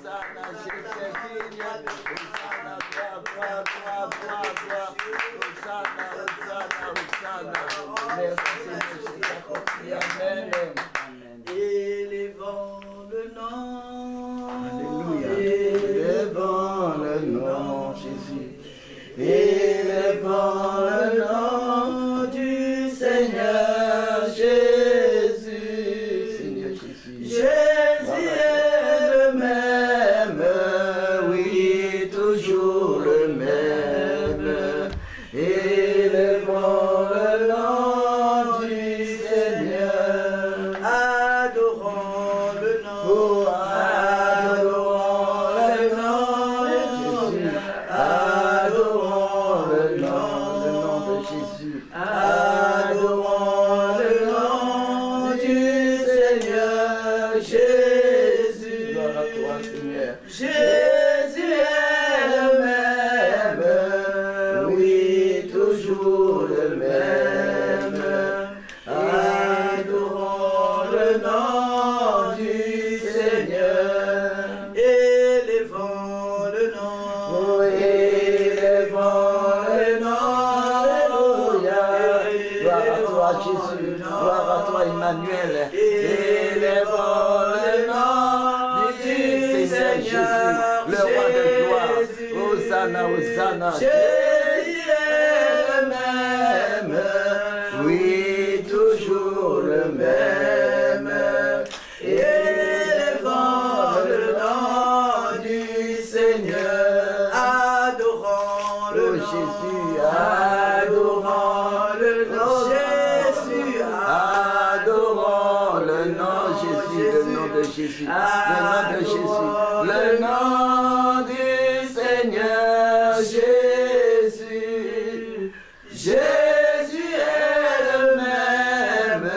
Hosanna, Jésus est digne. Hosanna, gloire, gloire, gloire, gloire. Hosanna, Hosanna, Hosanna. Merci Seigneur, c'est accompli. Amen. Élevons le nom. Alléluia. Élevons le nom, Jésus. Élevons le nom du Seigneur Jésus. Seigneur Jésus. Jésus est le même, oui, toujours le même. Élevons le nom du Seigneur. Adorons le nom. Oh, adorons le nom de Jésus. Adorons le nom de Jésus. Adorons le nom du Seigneur Jésus. Gloire à toi, Seigneur. Jésus est le même, oui, toujours le même. Adorons le nom du Seigneur. Élevons le nom. Oh, élevons le nom. Alléluia. Gloire à toi, Jésus. Gloire à toi, Emmanuel. Élevons le nom du Seigneur Jésus, le roi de gloire. Hosanna, Hosanna. Jésus est le même. Oui, toujours le même. Élevons le nom du Seigneur. Adorons le Oh nom. Jésus, adorons le nom. Jésus, Adorons le nom Jésus, le nom de Jésus, le nom de Jésus, le nom du Seigneur Jésus. Jésus est le même,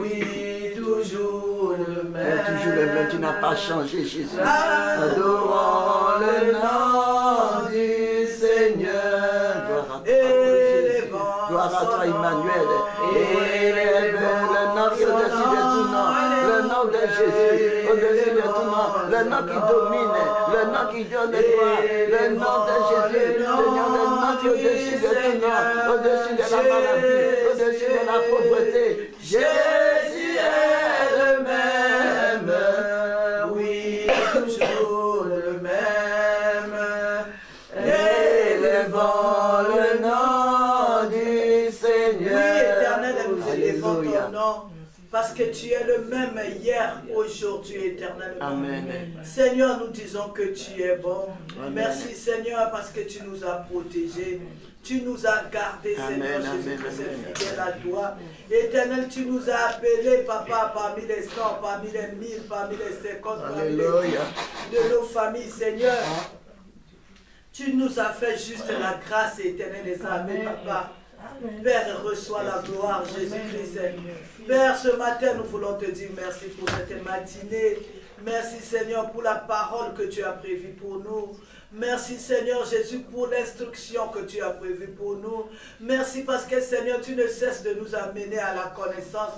oui, toujours le même. Toujours le même, tu n'as pas changé, Jésus. Adorons le nom du Seigneur. Gloire à toi, Jésus. Gloire à toi, Emmanuel. Élève le nom qui est au-dessus de tout nom. Le nom de Jésus, au-dessus de tout nom. Le nom qui domine, le nom qui donne gloire. Le nom de Jésus, Seigneur, le nom qui est au-dessus de tout nom. Au-dessus de la maladie, au-dessus de la pauvreté. Jésus est le même. Oui, toujours le même. Élevons le nom du Seigneur. oui, éternel, nous élevons Alléluia. ton nom. Parce que tu es le même hier, aujourd'hui, éternellement. Amen. Seigneur, nous disons que tu es bon. Amen. Merci Seigneur parce que tu nous as protégés. Tu nous as gardés, Seigneur Amen, Jésus-Christ amen, est fidèle à toi. Éternel, tu nous as appelés, Papa, parmi les 100, parmi les 1000, parmi les 50, parmi les Alléluia. de nos familles, Seigneur. Tu nous as fait juste la grâce éternelle des armées, Papa. Père, reçois la gloire, Jésus-Christ. Père, ce matin, nous voulons te dire merci pour cette matinée. Merci, Seigneur, pour la parole que tu as prévue pour nous. Merci, Seigneur Jésus, pour l'instruction que tu as prévue pour nous. Merci parce que, Seigneur, tu ne cesses de nous amener à la connaissance.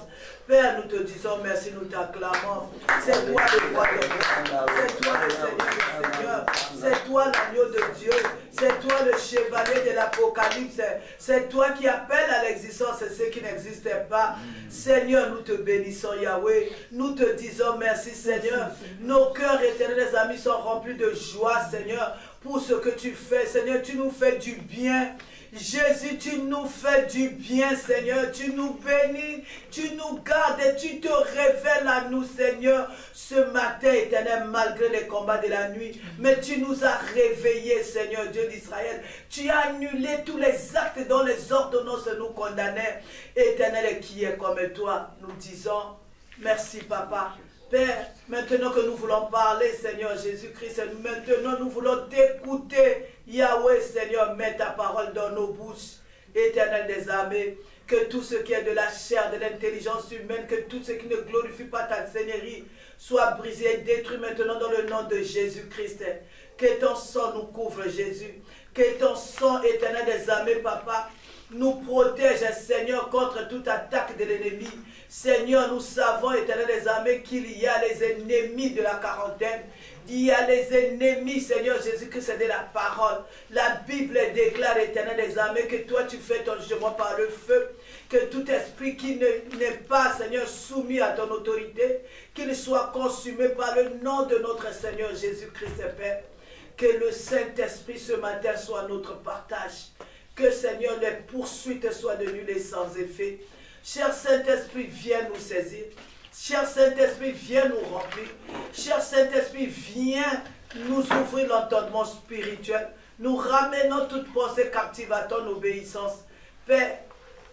Père, nous te disons merci, nous t'acclamons. C'est toi le roi de gloire. C'est toi le Seigneur des Seigneurs. C'est toi l'agneau de Dieu. C'est toi le chevalier de l'Apocalypse. C'est toi qui appelles à l'existence ce qui n'existait pas. Seigneur, nous te bénissons, Yahweh. Nous te disons merci, Seigneur. Nos cœurs éternels, amis, sont remplis de joie, Seigneur, pour ce que tu fais. Seigneur, tu nous fais du bien. Jésus, tu nous fais du bien, Seigneur. Tu nous bénis, tu nous gardes et tu te révèles à nous, Seigneur, ce matin, éternel, malgré les combats de la nuit. Mais tu nous as réveillés, Seigneur Dieu d'Israël. Tu as annulé tous les actes dont les ordonnances nous condamnaient. Éternel, qui est comme toi, nous disons merci, Papa. Père, maintenant que nous voulons parler, Seigneur Jésus-Christ, maintenant nous voulons t'écouter. Yahweh, Seigneur, mets ta parole dans nos bouches. Éternel des armées, que tout ce qui est de la chair, de l'intelligence humaine, que tout ce qui ne glorifie pas ta seigneurie soit brisé et détruit maintenant dans le nom de Jésus-Christ. Que ton sang nous couvre, Jésus. Que ton sang, éternel des armées, Papa, nous protège, Seigneur, contre toute attaque de l'ennemi. Seigneur, nous savons, éternel des armées, qu'il y a les ennemis de la quarantaine Il y a les ennemis, Seigneur Jésus-Christ, c'est de la parole. La Bible déclare, Éternel des armées, que toi tu fais ton jugement par le feu. Que tout esprit qui n'est pas, Seigneur, soumis à ton autorité, qu'il soit consumé par le nom de notre Seigneur Jésus-Christ, Père. Que le Saint-Esprit ce matin soit notre partage. Que, Seigneur, les poursuites soient de nul et sans effet. Cher Saint-Esprit, viens nous saisir. Cher Saint-Esprit, viens nous remplir. Cher Saint-Esprit, viens nous ouvrir l'entendement spirituel. Nous ramenons toute pensée captive à ton obéissance. Père,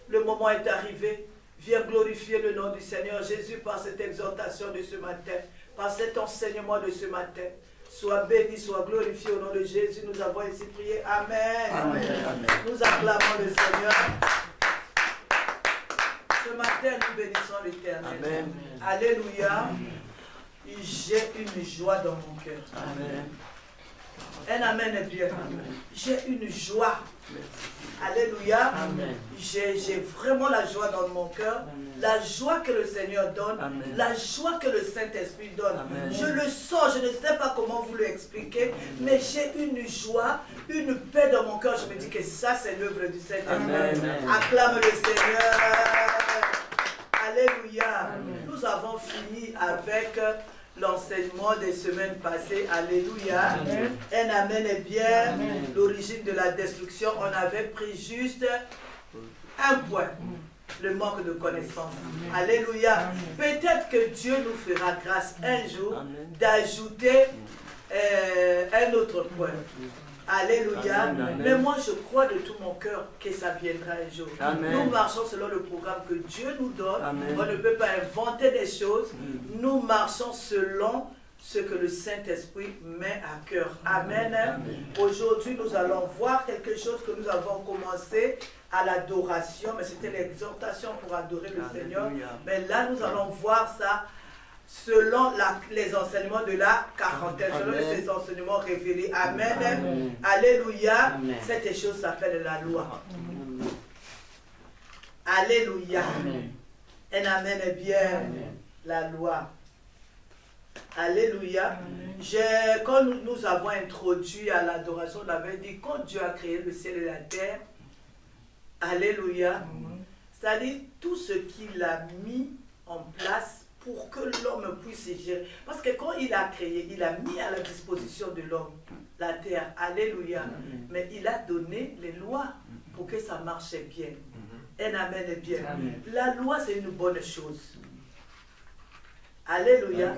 le moment est arrivé. Viens glorifier le nom du Seigneur Jésus par cette exhortation de ce matin, par cet enseignement de ce matin. Sois béni, sois glorifié au nom de Jésus. Nous avons ici prié. Amen. Amen. Amen. Nous acclamons le Seigneur. Ce matin, nous bénissons l'Éternel. Alléluia. J'ai une joie dans mon cœur. Amen. Un amen est bien. J'ai une joie. Alléluia. J'ai vraiment la joie dans mon cœur. La joie que le Seigneur donne. Amen. La joie que le Saint-Esprit donne. Amen. Je le sens, je ne sais pas comment vous l'expliquer, mais j'ai une joie, une paix dans mon cœur. Je me dis que ça, c'est l'œuvre du Saint-Esprit. Acclame le Seigneur. Alléluia. Amen. Nous avons fini avec l'enseignement des semaines passées. Alléluia. Amen. Un amen est bien. L'origine de la destruction, on avait pris juste un point. Le manque de connaissance. Alléluia. Peut-être que Dieu nous fera grâce un jour d'ajouter un autre point. Alléluia. Amen. Mais moi, je crois de tout mon cœur que ça viendra un jour. Amen. Nous marchons selon le programme que Dieu nous donne. Amen. On ne peut pas inventer des choses. Nous marchons selon ce que le Saint-Esprit met à cœur. Amen. Aujourd'hui, nous allons voir quelque chose que nous avons commencé à l'adoration. Mais c'était l'exhortation pour adorer le Seigneur. Mais là, nous allons voir ça selon les enseignements de la quarantaine, selon ces enseignements révélés. Amen. Amen. Alléluia. Amen. Cette chose s'appelle la loi. Alléluia. Amen. Un amen est bien. Amen. La loi. Alléluia. Quand nous avons introduit à l'adoration, on avait dit, quand Dieu a créé le ciel et la terre, alléluia, c'est-à-dire tout ce qu'il a mis en place pour que l'homme puisse gérer. Parce que quand il a créé, il a mis à la disposition de l'homme la terre. Alléluia. Mais il a donné les lois pour que ça marche bien. Un amen est bien. La loi, c'est une bonne chose. Alléluia.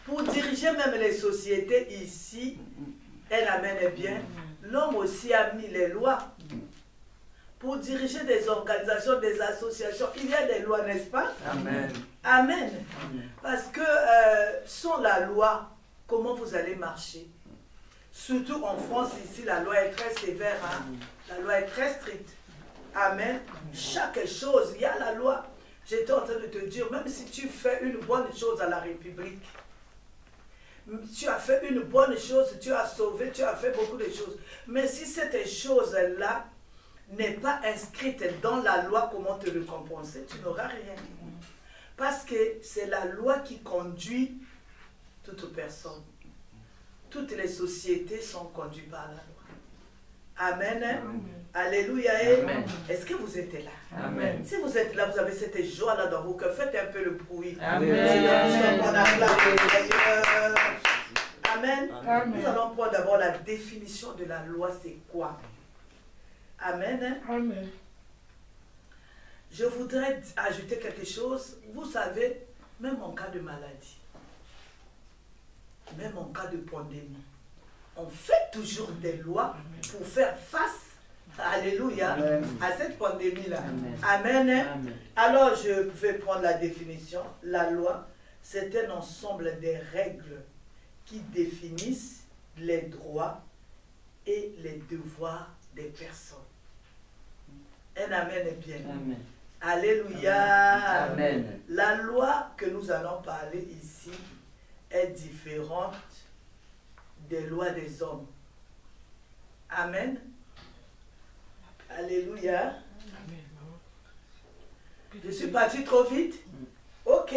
Pour diriger même les sociétés ici, un amen est bien. L'homme aussi a mis les lois. Pour diriger des organisations, des associations, il y a des lois, n'est-ce pas? Amen. Amen. Parce que sans la loi, comment vous allez marcher? Surtout en France, ici, la loi est très sévère. Hein? La loi est très stricte. Amen. Chaque chose, il y a la loi. J'étais en train de te dire, même si tu fais une bonne chose à la République, tu as fait une bonne chose, tu as sauvé, tu as fait beaucoup de choses. Mais si cette chose-là n'est pas inscrite dans la loi, comment te récompenser? Tu n'auras rien. Parce que c'est la loi qui conduit toute personne. Toutes les sociétés sont conduites par la loi. Amen. Amen. Alléluia. Est-ce que vous êtes là? Amen. Si vous êtes là, vous avez cette joie-là dans vos cœurs, faites un peu le bruit. Amen. Amen. Amen. Nous allons prendre d'abord la définition de la loi, c'est quoi? Amen. Amen. Je voudrais ajouter quelque chose. Vous savez, même en cas de maladie, même en cas de pandémie, on fait toujours des lois pour faire face, alléluia, à cette pandémie-là. Amen. Amen. Alors, je vais prendre la définition. La loi, c'est un ensemble des règles qui définissent les droits et les devoirs des personnes. Un amen est bien. Amen. Alléluia. Amen. La loi que nous allons parler ici est différente des lois des hommes. Amen. Alléluia. Je suis parti trop vite? Ok.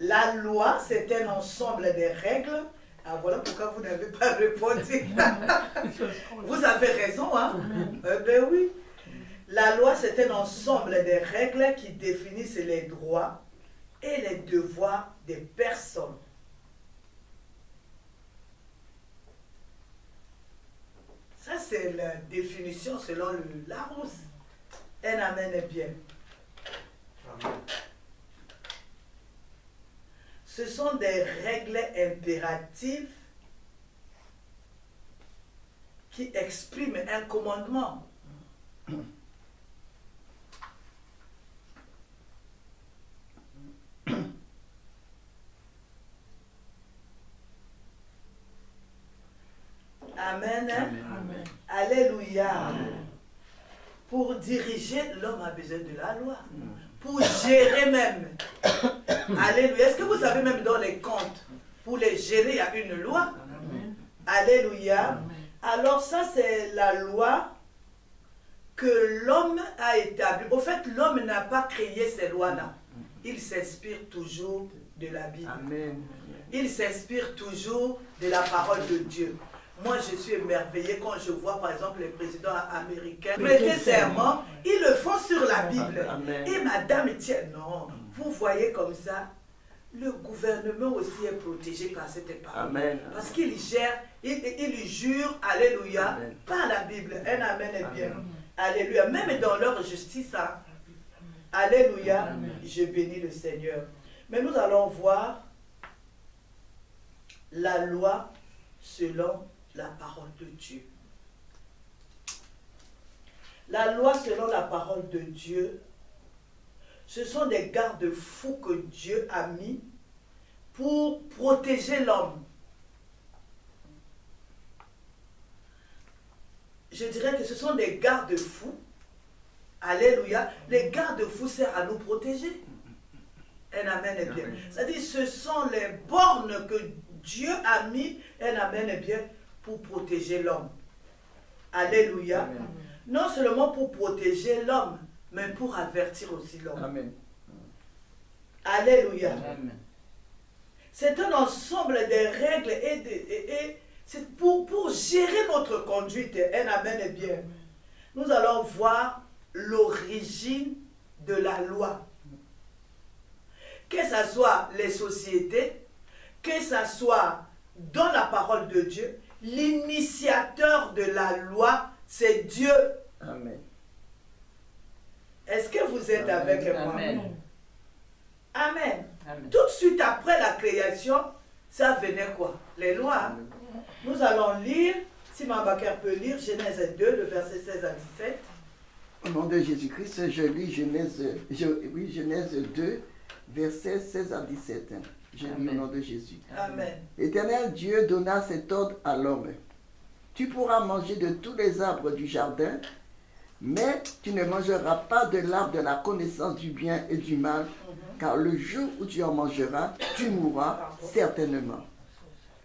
La loi, c'est un ensemble des règles Ah, voilà pourquoi vous n'avez pas répondu. Vous avez raison, hein? Ben oui. La loi, c'est un ensemble de règles qui définissent les droits et les devoirs des personnes. Ça, c'est la définition selon le Larousse. Un amen est bien. Ce sont des règles impératives qui expriment un commandement. Amen. Amen. Alléluia. Amen. Pour diriger, l'homme a besoin de la loi. Pour gérer même. Alléluia. Est-ce que vous savez même dans les comptes, pour les gérer, il y a une loi? Amen. Alléluia. Amen. Alors ça, c'est la loi que l'homme a établie. Au fait, l'homme n'a pas créé ces lois-là. Il s'inspire toujours de la Bible. Amen. Il s'inspire toujours de la parole de Dieu. Moi, je suis émerveillée quand je vois, par exemple, les présidents américains prêter serment. Ils le font sur la Bible. Amen. Et madame tient, non, vous voyez comme ça, le gouvernement aussi est protégé par cette parole. Amen. Parce qu'il gère, il jure, alléluia, Amen. par la Bible. Un amen est bien. Amen. Alléluia. Même dans leur justice, hein. Alléluia. Amen. Je bénis le Seigneur. Mais nous allons voir la loi selon la parole de Dieu. La loi selon la parole de Dieu, ce sont des garde-fous que Dieu a mis pour protéger l'homme. Je dirais que ce sont des garde-fous. Alléluia. Les garde-fous servent à nous protéger. Un amen est bien. C'est-à-dire ce sont les bornes que Dieu a mis, un amen est bien, pour protéger l'homme. Alléluia. Amen. Non seulement pour protéger l'homme, mais pour avertir aussi l'homme. Amen. Alléluia. Amen. C'est un ensemble de règles et c'est pour gérer notre conduite. Un amen est bien. Nous allons voir l'origine de la loi. Que ce soit les sociétés, que ce soit dans la parole de Dieu, l'initiateur de la loi, c'est Dieu. Amen. Est-ce que vous êtes Amen. avec moi? Amen. Amen. Amen. Tout de suite après la création, ça venait quoi? Les lois. Hein? Nous allons lire, si Mambaker peut lire, Genèse 2, le verset 16 à 17. Au nom de Jésus-Christ, je lis Genèse 2, versets 16 à 17. Je lis au nom de Jésus. Amen. L'Éternel Dieu donna cet ordre à l'homme. Tu pourras manger de tous les arbres du jardin, mais tu ne mangeras pas de l'arbre de la connaissance du bien et du mal, car le jour où tu en mangeras, tu mourras certainement.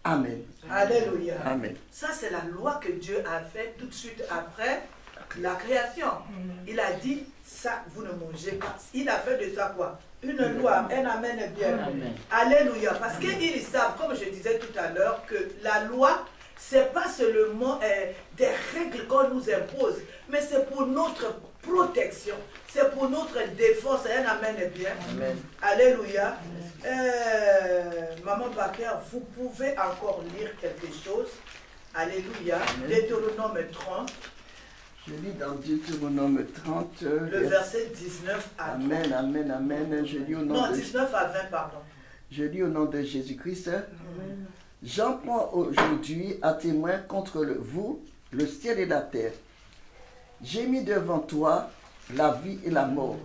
Amen. Alléluia. Amen. Ça, c'est la loi que Dieu a faite tout de suite après la création. Il a dit, ça, vous ne mangez pas. Il a fait de ça quoi? Une loi. Un amen est bien. Amen. Alléluia. Parce qu'ils savent, comme je disais tout à l'heure, que la loi, c'est pas seulement des règles qu'on nous impose, mais c'est pour notre protection. C'est pour notre défense. Un amen est bien. Amen. Alléluia. Maman Baker, vous pouvez encore lire quelque chose. Alléluia. Amen. Deutéronome 30, Je lis dans Deutéronome 30. le verset 19 à 30. Amen, amen, amen. Je lis au nom Non, de 19 à 20, pardon. Je lis au nom de Jésus-Christ. J'en prends aujourd'hui à témoin contre vous, le ciel et la terre. J'ai mis devant toi la vie et la mort,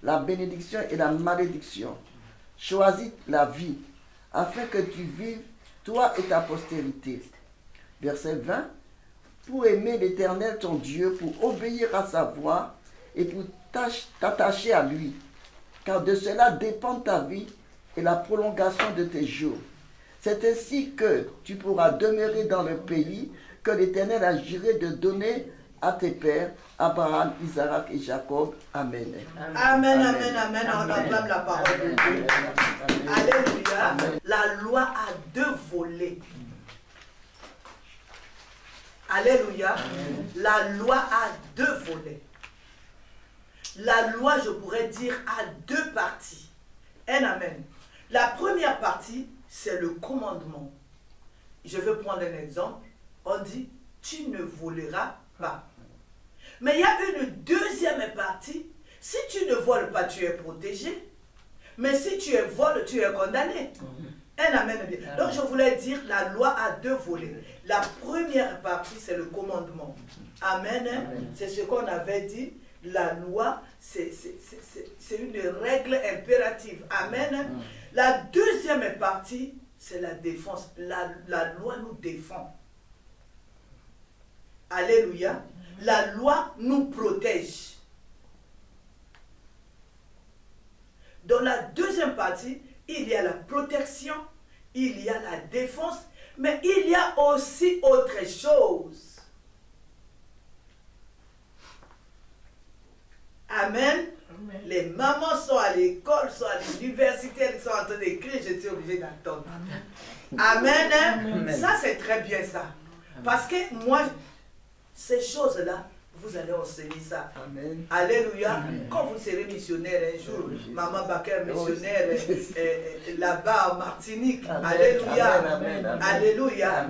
la bénédiction et la malédiction. Choisis la vie, afin que tu vives, toi et ta postérité. Verset 20. Pour aimer l'Éternel ton Dieu, pour obéir à sa voix et pour t'attacher à lui, car de cela dépend ta vie et la prolongation de tes jours. C'est ainsi que tu pourras demeurer dans le pays que l'Éternel a juré de donner à tes pères, Abraham, Isaac et Jacob. Amen. Amen, amen, amen. On acclame la parole de Dieu. Alléluia. La loi a deux volets. Alléluia. La loi a deux volets. La loi, je pourrais dire, a deux parties. Amen. La première partie, c'est le commandement. Je vais prendre un exemple. On dit, tu ne voleras pas. Mais il y a une deuxième partie. Si tu ne voles pas, tu es protégé. Mais si tu es volé, tu es condamné. Amen. Donc je voulais dire, la loi a deux volets. La première partie, c'est le commandement. Amen. C'est ce qu'on avait dit. La loi, c'est une règle impérative. Amen. La deuxième partie, c'est la défense. La loi nous défend. Alléluia. La loi nous protège. Dans la deuxième partie, il y a la protection, il y a la défense, mais il y a aussi autre chose. Amen. Amen. Les mamans sont à l'école, sont à l'université, elles sont en train d'écrire, je suis obligée d'attendre. Amen. Amen. Amen. Ça, c'est très bien ça. Amen. Parce que moi, ces choses-là, vous allez enseigner ça. Amen. Alléluia. Amen. Quand vous serez missionnaire un jour, Maman Baker missionnaire là-bas en Martinique. Amen. Alléluia. Amen. Amen. Alléluia.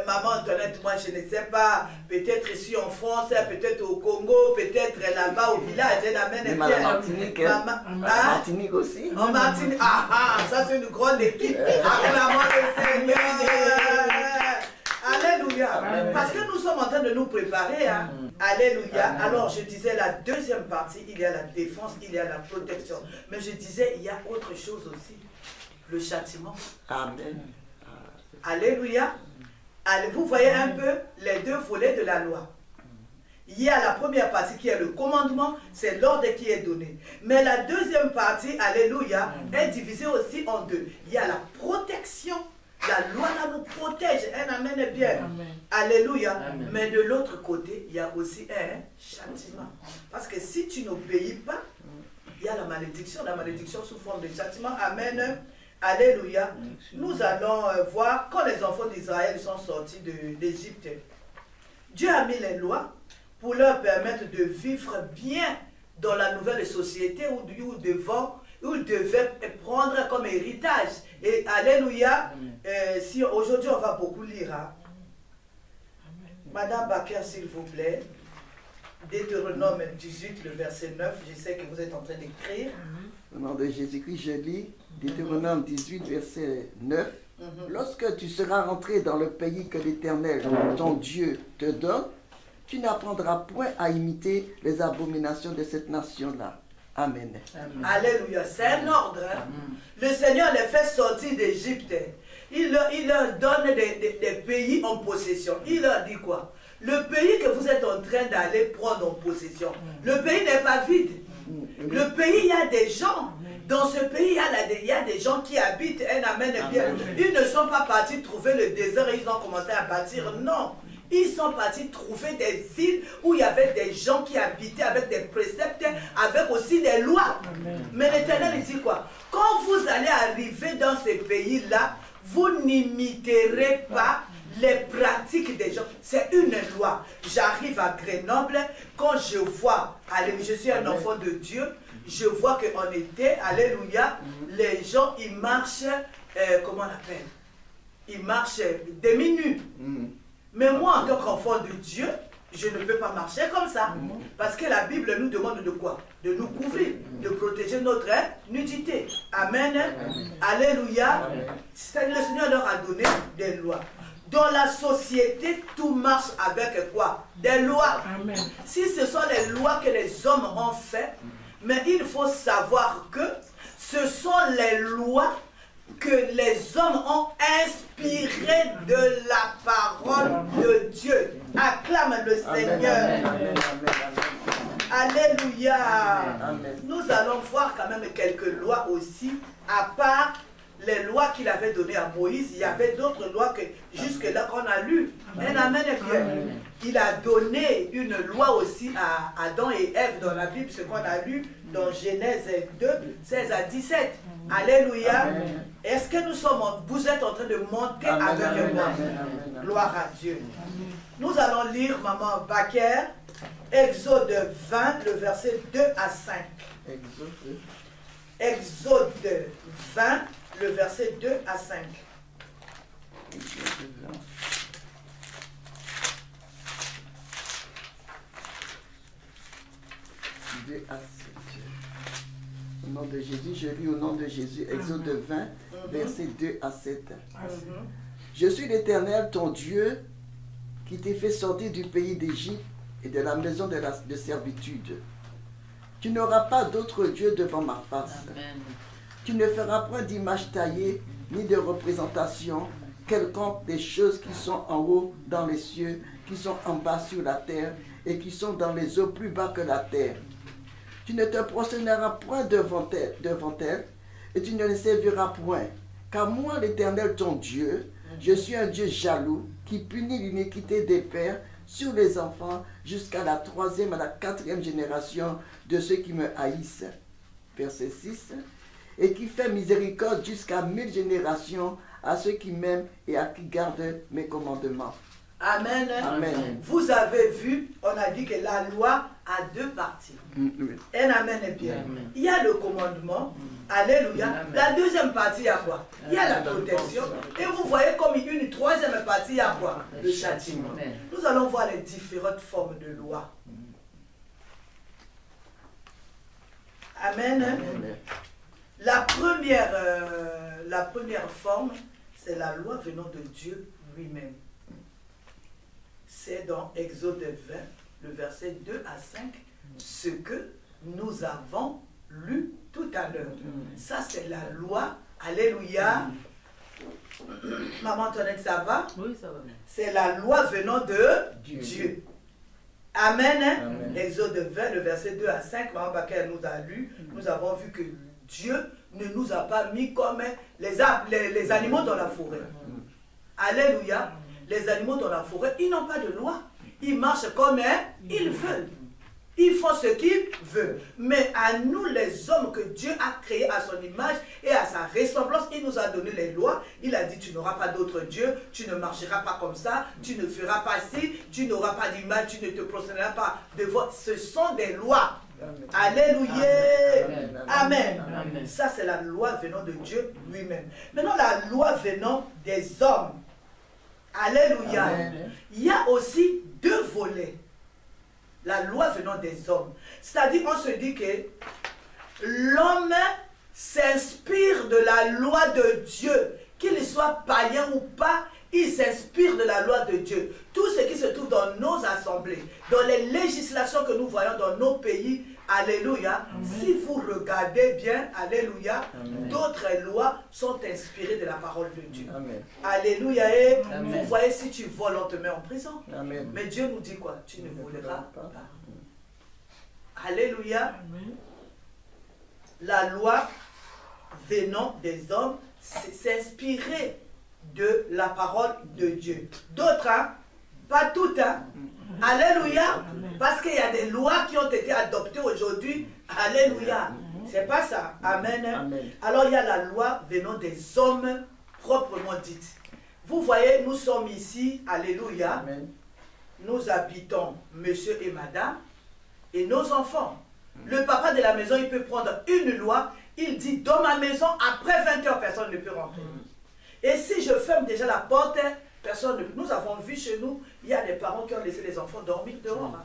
Maman Antoinette, moi je ne sais pas, peut-être ici en France, peut-être au Congo, peut-être là-bas au village. Amen. En Martinique. Martinique aussi. En Martinique. Ça c'est une grande équipe. Acclamons le Seigneur. Alléluia. Amen. Parce que nous sommes en train de nous préparer. Hein. Alléluia. Amen. Alors je disais la deuxième partie, il y a la défense, il y a la protection. Mais je disais, il y a autre chose aussi. Le châtiment. Amen. Alléluia. Allez, vous voyez un peu les deux volets de la loi. Il y a la première partie qui est le commandement, c'est l'ordre qui est donné. Mais la deuxième partie, alléluia, est divisée aussi en deux. Il y a la protection. La loi là nous protège. Amen. Bien. Amen. Alléluia. Amen. Mais de l'autre côté, il y a aussi un châtiment. Parce que si tu n'obéis pas, il y a la malédiction. La malédiction sous forme de châtiment. Amen. Alléluia. Nous allons voir quand les enfants d'Israël sont sortis d'Égypte. Dieu a mis les lois pour leur permettre de vivre bien dans la nouvelle société où ils devaient prendre comme héritage. Et alléluia, si aujourd'hui on va beaucoup lire. Hein. Madame Baker, s'il vous plaît, Deutéronome 18, le verset 9, je sais que vous êtes en train d'écrire. Au nom de Jésus-Christ, je lis Deutéronome 18, verset 9. Lorsque tu seras rentré dans le pays que l'Éternel, ton Dieu, te donne, tu n'apprendras point à imiter les abominations de cette nation-là. Amen. Amen. Alléluia. C'est un ordre. Hein? Le Seigneur les fait sortir d'Égypte. Il leur donne des pays en possession. Il leur dit quoi? Le pays que vous êtes en train d'aller prendre en possession, le pays n'est pas vide. Le pays, il y a des gens. Dans ce pays, il y a des gens qui habitent. Amen. Ils ne sont pas partis trouver le désert et ils ont commencé à bâtir. Non. Ils sont partis trouver des îles où il y avait des gens qui habitaient avec des préceptes, avec aussi des lois. Amen. Mais l'Éternel dit quoi? Quand vous allez arriver dans ces pays-là, vous n'imiterez pas les pratiques des gens. C'est une loi. J'arrive à Grenoble, quand je vois, je suis un enfant de Dieu, je vois qu'en été, alléluia, les gens, ils marchent, comment on appelle? Ils marchent demi-nus. Mais moi, en tant qu'enfant de Dieu, je ne peux pas marcher comme ça. Parce que la Bible nous demande de quoi? De nous couvrir, de protéger notre nudité. Amen. Alléluia. Le Seigneur leur a donné des lois. Dans la société, tout marche avec quoi? Des lois. Amen. Si ce sont les lois que les hommes ont faites, mais il faut savoir que ce sont les lois que les hommes ont inspiré de la parole de Dieu. Acclame le Seigneur. Amen, amen, amen. Alléluia. Amen. Nous allons voir quand même quelques lois aussi, à part les lois qu'il avait données à Moïse, il y avait d'autres lois que jusque-là qu'on a lues. Amen, amen, amen. Il a donné une loi aussi à Adam et Ève dans la Bible, ce qu'on a lu dans Genèse 2, 16 à 17. Alléluia. Est-ce que vous êtes en train de monter avec moi? Gloire à Dieu. Nous allons lire, Maman Baker, Exode 20, le verset 2 à 5. Exode 20, le verset 2 à 5. Exode 20. Au nom de Jésus, je lis au nom de Jésus, Exode 20, verset 2 à 7. Je suis l'Éternel, ton Dieu, qui t'ai fait sortir du pays d'Égypte et de la maison de servitude. Tu n'auras pas d'autre Dieu devant ma face. Amen. Tu ne feras point d'image taillée, ni de représentation quelconque des choses qui sont en haut dans les cieux, qui sont en bas sur la terre, et qui sont dans les eaux plus bas que la terre. Tu ne te prosterneras point devant elle, et tu ne les serviras point. Car moi, l'Éternel, ton Dieu, je suis un Dieu jaloux, qui punit l'iniquité des pères sur les enfants jusqu'à la 3e à la 4e génération de ceux qui me haïssent. Verset 6. Et qui fait miséricorde jusqu'à 1000 générations à ceux qui m'aiment et à qui gardent mes commandements. Amen. Amen. Vous avez vu, on a dit que la loi a deux parties. Un amen est bien. Amen. Il y a le commandement. Alléluia. Amen. La deuxième partie, il y a quoi? Il y a la protection. Et vous voyez comme une troisième partie, il y a quoi? Le châtiment. Nous allons voir les différentes formes de loi. Amen. Amen. La première forme, c'est la loi venant de Dieu lui-même. C'est dans Exode 20, le verset 2 à 5, ce que nous avons lu tout à l'heure. Ça, c'est la loi. Alléluia. Maman Antoinette, ça va? Oui, ça va. C'est la loi venant de Dieu. Amen. Amen. Exode 20, le verset 2 à 5, Maman Baker nous a lu. Nous avons vu que Dieu ne nous a pas mis comme les animaux dans la forêt. Alléluia. Les animaux dans la forêt, ils n'ont pas de loi. Ils marchent comme ils veulent. Ils font ce qu'ils veulent. Mais à nous, les hommes que Dieu a créés à son image et à sa ressemblance, il nous a donné les lois. Il a dit, tu n'auras pas d'autre Dieu, tu ne marcheras pas comme ça, tu ne feras pas ci, tu n'auras pas d'image, tu ne te prosterneras pas devant. Ce sont des lois. Amen. Alléluia. Amen. Amen. Amen. Ça, c'est la loi venant de Dieu lui-même. Maintenant, la loi venant des hommes. Alléluia. Amen. Il y a aussi deux volets. La loi venant des hommes. C'est-à-dire, on se dit que l'homme s'inspire de la loi de Dieu. Qu'il soit païen ou pas, il s'inspire de la loi de Dieu. Tout ce qui se trouve dans nos assemblées, dans les législations que nous voyons dans nos pays, alléluia, amen. Si vous regardez bien, alléluia, d'autres lois sont inspirées de la parole de Dieu. Amen. Alléluia. Et amen. Vous voyez, si tu voles, on te met en prison. Amen. Mais Dieu nous dit quoi? Tu ne voleras pas. Alléluia. Amen. La loi venant des hommes, c'est inspiré de la parole de Dieu. D'autres, hein? Pas toutes, hein? Alléluia. Parce qu'il y a des lois qui ont été adoptées aujourd'hui. Alléluia. C'est pas ça. Amen. Amen. Alors il y a la loi venant des hommes proprement dite. Vous voyez, nous sommes ici. Alléluia. Amen. Nous habitons monsieur et madame et nos enfants. Le papa de la maison, il peut prendre une loi. Il dit, dans ma maison, après 20 h, personne ne peut rentrer. Et si je ferme déjà la porte, personne ne peut. Nous avons vu chez nous, il y a des parents qui ont laissé les enfants dormir dehors.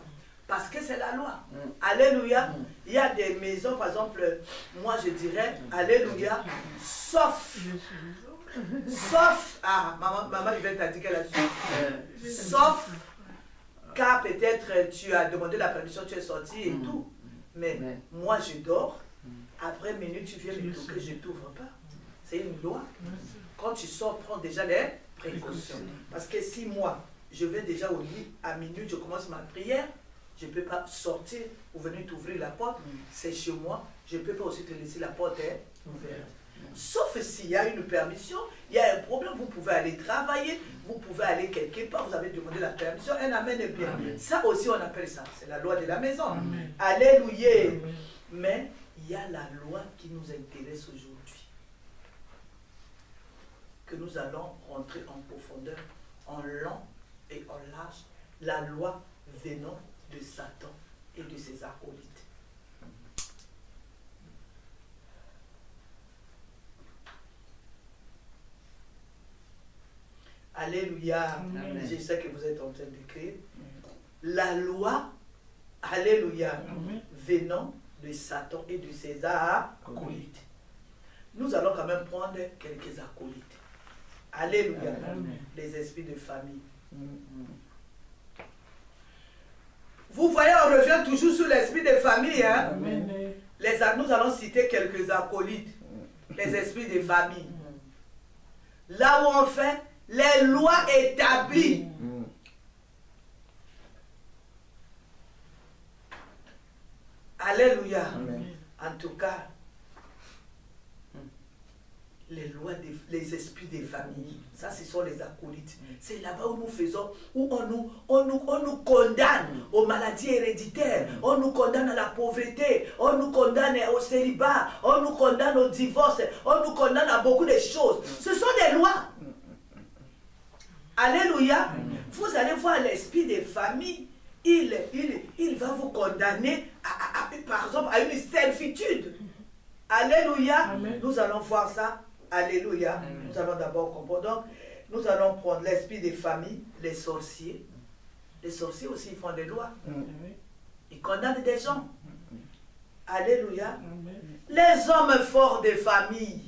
Parce que c'est la loi. Alléluia. Il y a des maisons, par exemple, moi je dirais, alléluia, sauf, maman Yvette t'a dit qu'elle a su. Sauf, car peut-être tu as demandé la permission, tu es sorti et tout. Mais moi je dors, après minuit tu viens me toquer, je ne t'ouvre pas. C'est une loi. Quand tu sors, prends déjà les précautions. Parce que si moi, je vais déjà au lit, à minuit, je commence ma prière, je ne peux pas sortir ou venir t'ouvrir la porte, c'est chez moi, je ne peux pas aussi te laisser la porte ouverte. Sauf s'il y a une permission, il y a un problème, vous pouvez aller travailler, vous pouvez aller quelque part, vous avez demandé la permission, un amen est bien. Amen. Ça aussi on appelle ça, c'est la loi de la maison. Amen. Alléluia. Amen. Mais il y a la loi qui nous intéresse aujourd'hui, que nous allons rentrer en profondeur, en long et en large, la loi venant de Satan et de ses acolytes. Alléluia. Amen. Je sais que vous êtes en train d'écrire. La loi, alléluia, venant de Satan et de ses acolytes. Nous allons quand même prendre quelques acolytes. Alléluia. Amen. Les esprits de famille. Vous voyez, on revient toujours sur l'esprit de famille. Hein? Nous allons citer quelques acolytes. Les esprits de famille. Là où on fait les lois établies. Alléluia. Amen. En tout cas, les lois, les esprits des familles, ça ce sont les acolytes. C'est là-bas où nous faisons, où on nous condamne aux maladies héréditaires, on nous condamne à la pauvreté, on nous condamne au célibat, on nous condamne au divorce, on nous condamne à beaucoup de choses. Ce sont des lois. Alléluia. Vous allez voir l'esprit des familles, il va vous condamner par exemple à une servitude. Alléluia. Amen. Nous allons voir ça. Alléluia. Amen. Nous allons d'abord comprendre. Donc, nous allons prendre l'esprit des familles, les sorciers. Les sorciers aussi font des lois. Ils condamnent des gens. Alléluia. Amen. Les hommes forts des familles.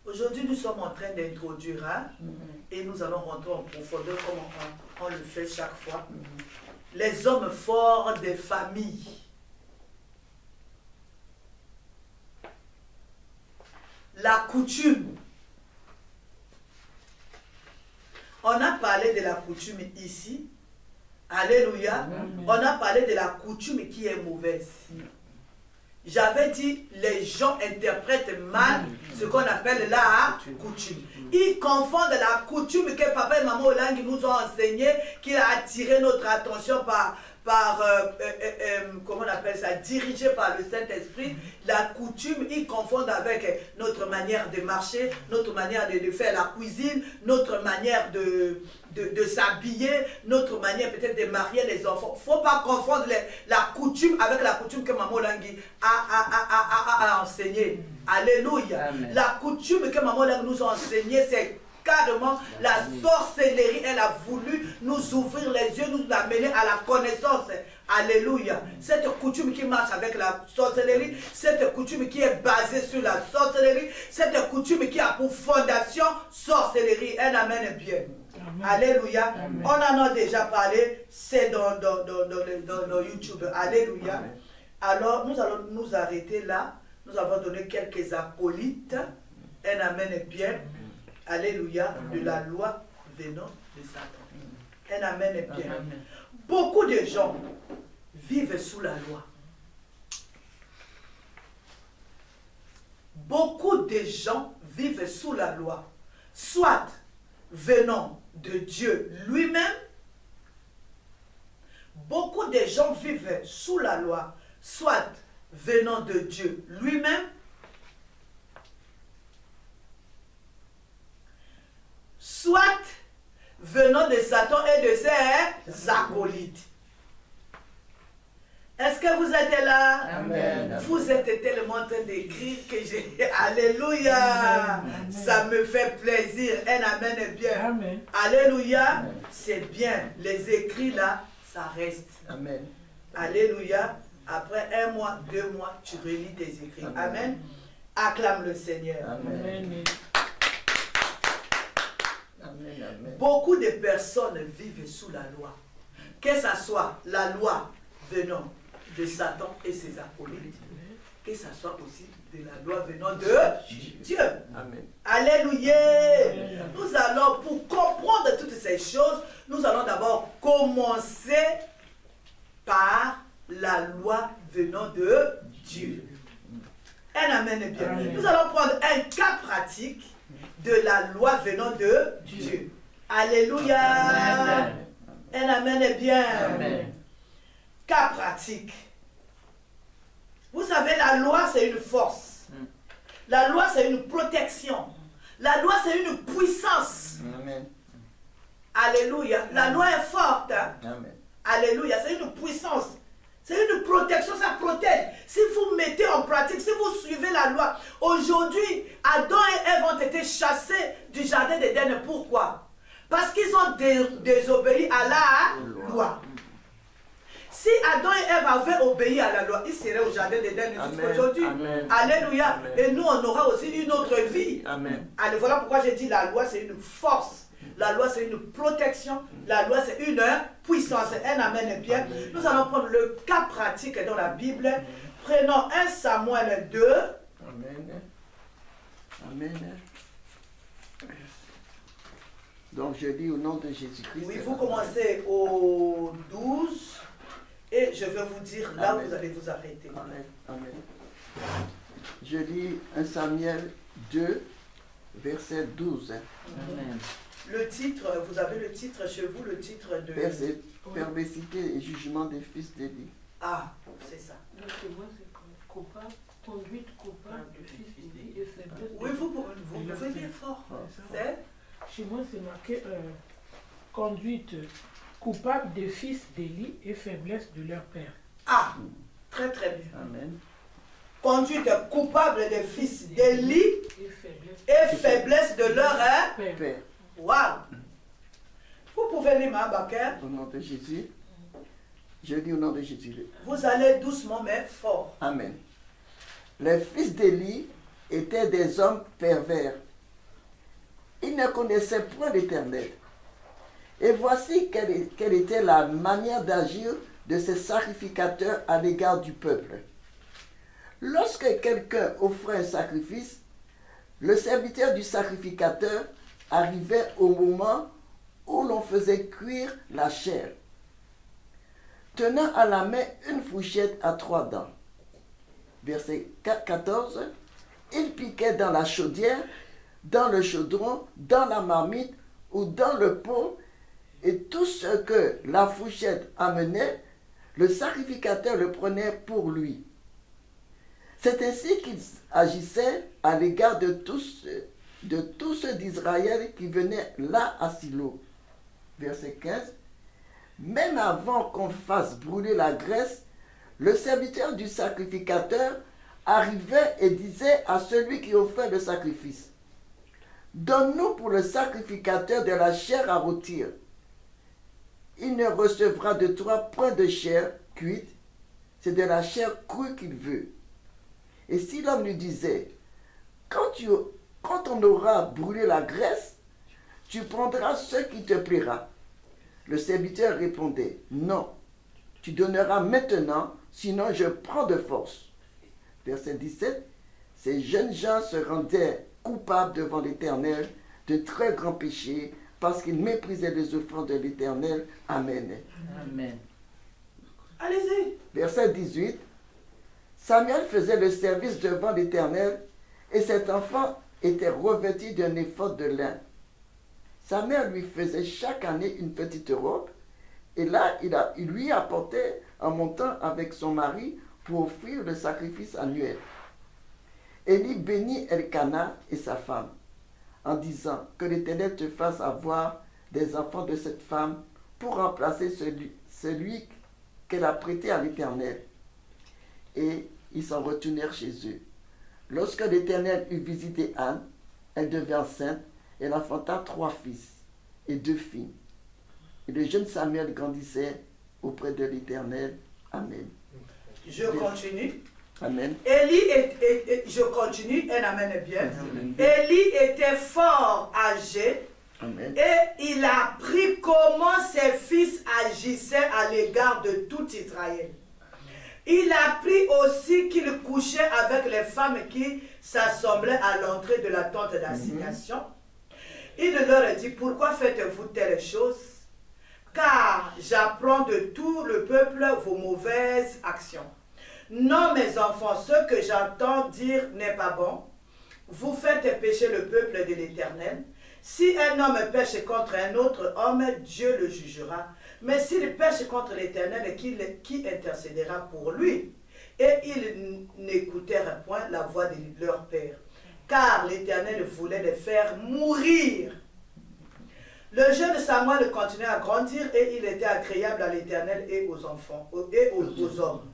Aujourd'hui, nous sommes en train d'introduire, hein, et nous allons rentrer en profondeur comme on le fait chaque fois. Les hommes forts des familles. La coutume. On a parlé de la coutume ici. Alléluia. Amen. On a parlé de la coutume qui est mauvaise. J'avais dit, les gens interprètent mal ce qu'on appelle la coutume. Ils confondent la coutume que papa et maman Olangi nous ont enseigné, qui a attiré notre attention comment on appelle ça, dirigé par le Saint-Esprit. La coutume, ils confondent avec notre manière de marcher, notre manière de faire la cuisine, notre manière de s'habiller, notre manière peut-être de marier les enfants. Il ne faut pas confondre la coutume avec la coutume que Maman Olangi a enseignée. Alléluia. Amen. La coutume que Maman Olangi nous a enseignée, c'est carrément la sorcellerie. Elle a voulu nous ouvrir les yeux, nous amener à la connaissance. Alléluia. Cette coutume qui marche avec la sorcellerie, cette coutume qui est basée sur la sorcellerie, cette coutume qui a pour fondation sorcellerie. Elle amène bien. Amen. Alléluia. Amen. On en a déjà parlé, c'est dans YouTube. Alléluia. Amen. Alors, nous allons nous arrêter là. Nous avons donné quelques acolytes. Elle amène bien. Alléluia. Amen. De la loi venant de Satan. Elle amène bien. Amen. Beaucoup de gens vivent sous la loi. Beaucoup de gens vivent sous la loi. Soit venant de Dieu lui-même. Beaucoup de gens vivent sous la loi, soit venant de Dieu lui-même, soit venant de Satan et de ses acolytes. Est-ce que vous êtes là? Amen. Vous êtes tellement en train d'écrire que j'ai... Alléluia. Amen. Ça me fait plaisir. Un amen bien. Amen. Alléluia. C'est bien. Les écrits là, ça reste. Amen. Alléluia. Après 1 mois, 2 mois, tu relis tes écrits. Amen. Amen. Acclame le Seigneur. Amen. Amen. Amen. Beaucoup de personnes vivent sous la loi. Que ce soit la loi venant de Satan et ses acolytes, que ce soit aussi de la loi venant de Dieu. Amen. Alléluia. Amen. Nous allons, pour comprendre toutes ces choses, nous allons d'abord commencer par la loi venant de Dieu. Un amen bien. Amen. Nous allons prendre un cas pratique de la loi venant de Dieu. Alléluia. Amen. Un amen est bien. Amen. Cas pratique. Vous savez, la loi, c'est une force. La loi, c'est une protection. La loi, c'est une puissance. Amen. Alléluia. La loi est forte. Hein? Amen. Alléluia. C'est une puissance. C'est une protection, ça protège. Si vous mettez en pratique, si vous suivez la loi, aujourd'hui, Adam et Ève ont été chassés du jardin d'Éden. Pourquoi? Parce qu'ils ont désobéi à la loi. Si Adam et Ève avaient obéi à la loi, ils seraient au jardin d'Éden jusqu'aujourd'hui. Alléluia. Amen. Et nous, on aura aussi une autre vie. Amen. Allez, voilà pourquoi j'ai dit la loi, c'est une force. La loi, c'est une protection. La loi, c'est une puissance. Un amen bien. Nous allons prendre le cas pratique dans la Bible. Prenons 1 Samuel 2. Amen. Amen. Donc je lis au nom de Jésus-Christ. Oui, vous commencez au 12. Et je vais vous dire là où vous allez vous arrêter. Amen. Amen. Je lis 1 Samuel 2, verset 12. Amen. Le titre, vous avez le titre chez vous, le titre de... Perversité et jugement des fils d'Élie. Ah, c'est ça. Donc, moi, c'est coupable, conduite coupable du fils d'Élie et faiblesse. Oui, vous pouvez dire fort. C'est... Chez moi, c'est marqué conduite coupable des fils d'Élie et faiblesse de leur père. Ah, très très bien. Amen. Conduite coupable des fils d'Élie Et et faiblesse de leur père. Père, Waouh! Vous pouvez lire ma Baker. au nom de Jésus. Je lis au nom de Jésus. Vous allez doucement mais fort. Amen. Les fils d'Élie étaient des hommes pervers. Ils ne connaissaient point l'Éternel. Et voici quelle était la manière d'agir de ces sacrificateurs à l'égard du peuple. Lorsque quelqu'un offrait un sacrifice, le serviteur du sacrificateur arrivait au moment où l'on faisait cuire la chair, tenant à la main une fourchette à 3 dents. Verset 14, il piquait dans la chaudière, dans le chaudron, dans la marmite ou dans le pot, et tout ce que la fourchette amenait, le sacrificateur le prenait pour lui. C'est ainsi qu'il agissait à l'égard de tous ceux d'Israël qui venaient là à Silo. Verset 15. Même avant qu'on fasse brûler la graisse, le serviteur du sacrificateur arrivait et disait à celui qui offrait le sacrifice: donne-nous pour le sacrificateur de la chair à rôtir. Il ne recevra de toi point de chair cuite, c'est de la chair crue qu'il veut. Et si l'homme lui disait: quand on aura brûlé la graisse, tu prendras ce qui te plaira. Le serviteur répondait: non, tu donneras maintenant, sinon je prends de force. Verset 17, ces jeunes gens se rendaient coupables devant l'Éternel de très grands péchés, parce qu'ils méprisaient les offrandes de l'Éternel. Amen. Amen. Allez-y. Verset 18, Samuel faisait le service devant l'Éternel, et cet enfant était revêtu d'un éphod de lin. Sa mère lui faisait chaque année une petite robe, et là il lui apportait en montant avec son mari pour offrir le sacrifice annuel. Élie bénit Elkana et sa femme, en disant: que l'Éternel te fasse avoir des enfants de cette femme pour remplacer celui qu'elle a prêté à l'Éternel. Et ils s'en retournèrent chez eux. Lorsque l'Éternel eut visité Anne, elle devint enceinte, et elle enfanta 3 fils et 2 filles. Et le jeune Samuel grandissait auprès de l'Éternel. Amen. Je continue. Amen. Je continue, un amen est bien. Amen. Élie était fort âgé. Amen. Et il a appris comment ses fils agissaient à l'égard de tout Israël. Il a appris aussi qu'il couchait avec les femmes qui s'assemblaient à l'entrée de la tente d'assignation. Il leur a dit: pourquoi faites-vous telle chose? Car j'apprends de tout le peuple vos mauvaises actions. Non, mes enfants, ce que j'entends dire n'est pas bon. Vous faites pécher le peuple de l'Éternel. Si un homme pêche contre un autre homme, Dieu le jugera. Mais s'il pêche contre l'Éternel, qui intercédera pour lui? Et ils n'écoutèrent point la voix de leur père, car l'Éternel voulait les faire mourir. Le jeune Samuel continuait à grandir et il était agréable à l'Éternel et aux enfants et aux hommes.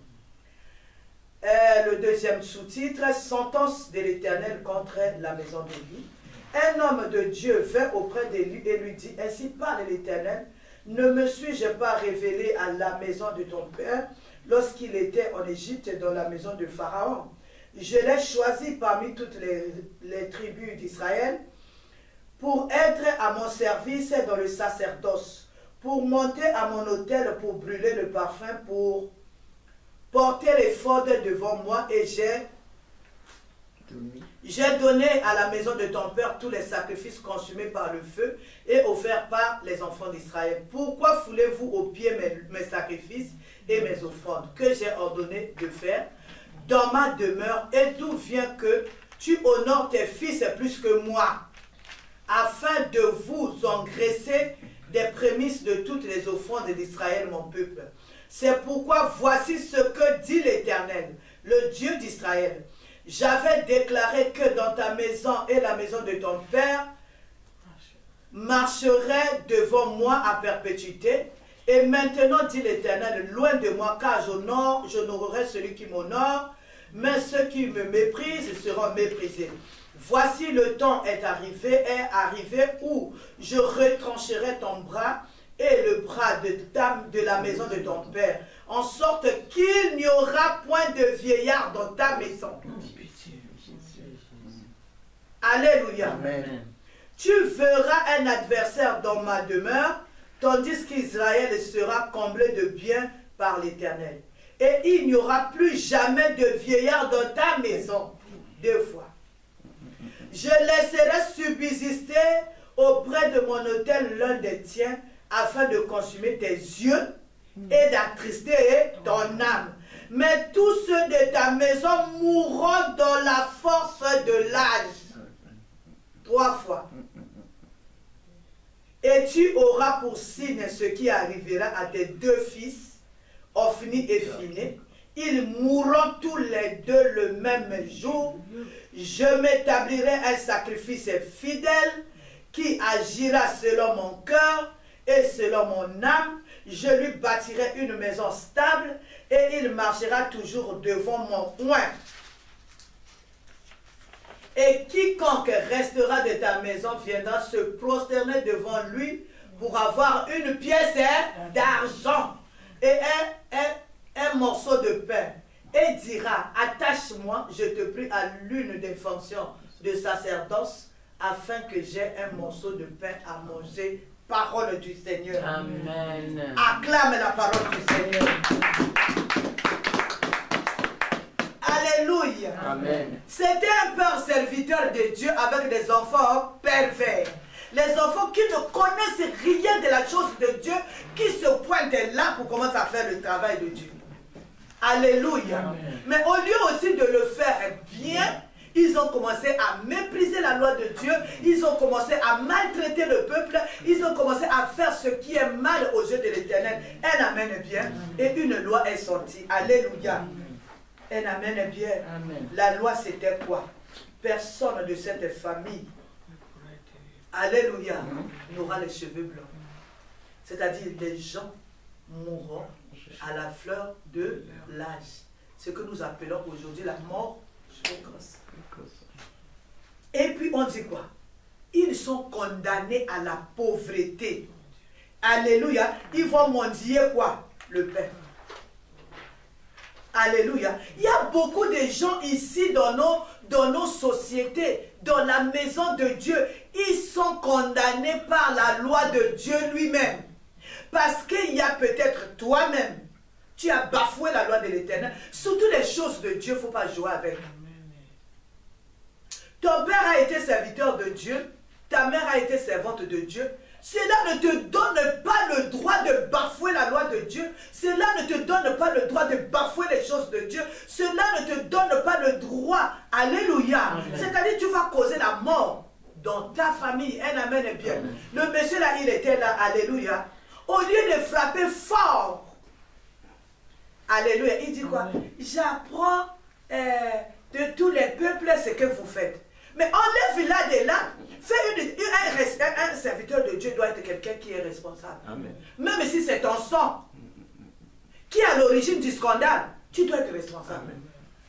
Le deuxième sous-titre, sentence de l'Éternel contre la maison d'Élie. Un homme de Dieu vint auprès d'Élie et lui dit, ainsi parle l'Éternel, ne me suis-je pas révélé à la maison de ton père lorsqu'il était en Égypte dans la maison de Pharaon? Je l'ai choisi parmi toutes les tribus d'Israël pour être à mon service dans le sacerdoce, pour monter à mon autel, pour brûler le parfum, pour porter l'éphod devant moi, et j'ai donné à la maison de ton père tous les sacrifices consumés par le feu et offerts par les enfants d'Israël. Pourquoi foulez-vous aux pieds mes sacrifices et mes offrandes que j'ai ordonné de faire dans ma demeure? Et d'où vient que tu honores tes fils plus que moi, afin de vous engraisser des prémices de toutes les offrandes d'Israël, mon peuple? C'est pourquoi voici ce que dit l'Éternel, le Dieu d'Israël. J'avais déclaré que dans ta maison et la maison de ton père marcherait devant moi à perpétuité. Et maintenant, dit l'Éternel, loin de moi, car j'honorerai celui qui m'honore, mais ceux qui me méprisent seront méprisés. Voici le temps est arrivé où je retrancherai ton bras et le bras de la maison de ton père, en sorte qu'il n'y aura point de vieillard dans ta maison. Alléluia. Amen. Tu verras un adversaire dans ma demeure, tandis qu'Israël sera comblé de bien par l'Éternel. Et il n'y aura plus jamais de vieillard dans ta maison. Deux fois. Je laisserai subsister auprès de mon autel l'un des tiens, afin de consumer tes yeux et d'attrister ton âme. Mais tous ceux de ta maison mourront dans la force de l'âge. 3 fois. Et tu auras pour signe ce qui arrivera à tes 2 fils, Ophni et Phiné. Ils mourront tous les deux le même jour. Je m'établirai un sacrifice fidèle qui agira selon mon cœur et selon mon âme. Je lui bâtirai une maison stable et il marchera toujours devant mon oint. Et quiconque restera de ta maison viendra se prosterner devant lui pour avoir une pièce d'argent et un morceau de pain. Et dira, attache-moi, je te prie, à l'une des fonctions de sacerdoce, afin que j'aie un morceau de pain à manger. Parole du Seigneur. Amen. Acclame la parole du Seigneur. Alléluia. Amen. C'était un père serviteur de Dieu avec des enfants pervers. Les enfants qui ne connaissent rien de la chose de Dieu, qui se pointent là pour commencer à faire le travail de Dieu. Alléluia. Amen. Mais au lieu aussi de le faire bien, ils ont commencé à mépriser la loi de Dieu, ils ont commencé à maltraiter le peuple, ils ont commencé à faire ce qui est mal aux yeux de l'Éternel. Un amen bien, et une loi est sortie. Alléluia. Un amen bien. Amen. La loi c'était quoi? Personne de cette famille, alléluia, n'aura les cheveux blancs. C'est-à-dire les gens mourront à la fleur de l'âge. Ce que nous appelons aujourd'hui la mort précoce. Et puis on dit quoi? Ils sont condamnés à la pauvreté. Alléluia. Ils vont mendier quoi? Le pain. Alléluia. Il y a beaucoup de gens ici dans nos sociétés, dans la maison de Dieu. Ils sont condamnés par la loi de Dieu lui-même. Parce qu'il y a peut-être toi-même, tu as bafoué la loi de l'Éternel. Surtout les choses de Dieu, il ne faut pas jouer avec. Ton père a été serviteur de Dieu, ta mère a été servante de Dieu, Cela ne te donne pas le droit de bafouer la loi de Dieu. Cela ne te donne pas le droit de bafouer les choses de Dieu. Cela ne te donne pas le droit. Alléluia. C'est-à-dire tu vas causer la mort dans ta famille. Un amen est bien. Amen. Le monsieur là, il était là. Alléluia. Au lieu de frapper fort. Alléluia. Il dit quoi? J'apprends de tous les peuples ce que vous faites. Mais enlève là de là. Un serviteur de Dieu doit être quelqu'un qui est responsable. Amen. Même si c'est ton sang qui est à l'origine du scandale, tu dois être responsable. Amen.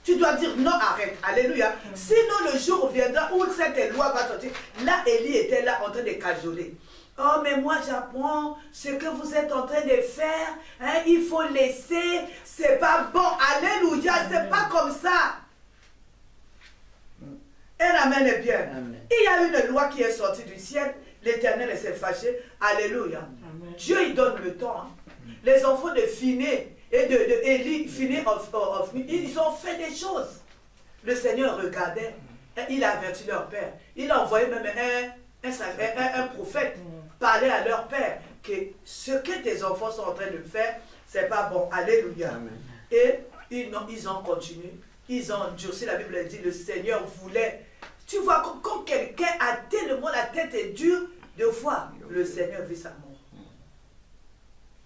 Tu dois dire non, arrête. Alléluia. Amen. Sinon le jour viendra où cette loi va sortir. Là, Élie était là en train de cajoler. Oh, mais moi j'apprends ce que vous êtes en train de faire. Hein, il faut laisser. C'est pas bon. Alléluia. C'est pas comme ça. Un amen est bien. Amen. Il y a une loi qui est sortie du ciel. L'Éternel s'est fâché. Alléluia. Amen. Dieu, il donne le temps. Hein. Les enfants de Phiné et de Élie, Phiné, ils ont fait des choses. Le Seigneur regardait. Il a averti leur père. Il a envoyé même un prophète parler à leur père que ce que tes enfants sont en train de faire, c'est pas bon. Alléluia. Amen. Et ils ont continué. Ils ont endurci. La Bible dit, le Seigneur voulait. Tu vois, quand quelqu'un a tellement la tête est dure, de fois, le Seigneur vit sa mort.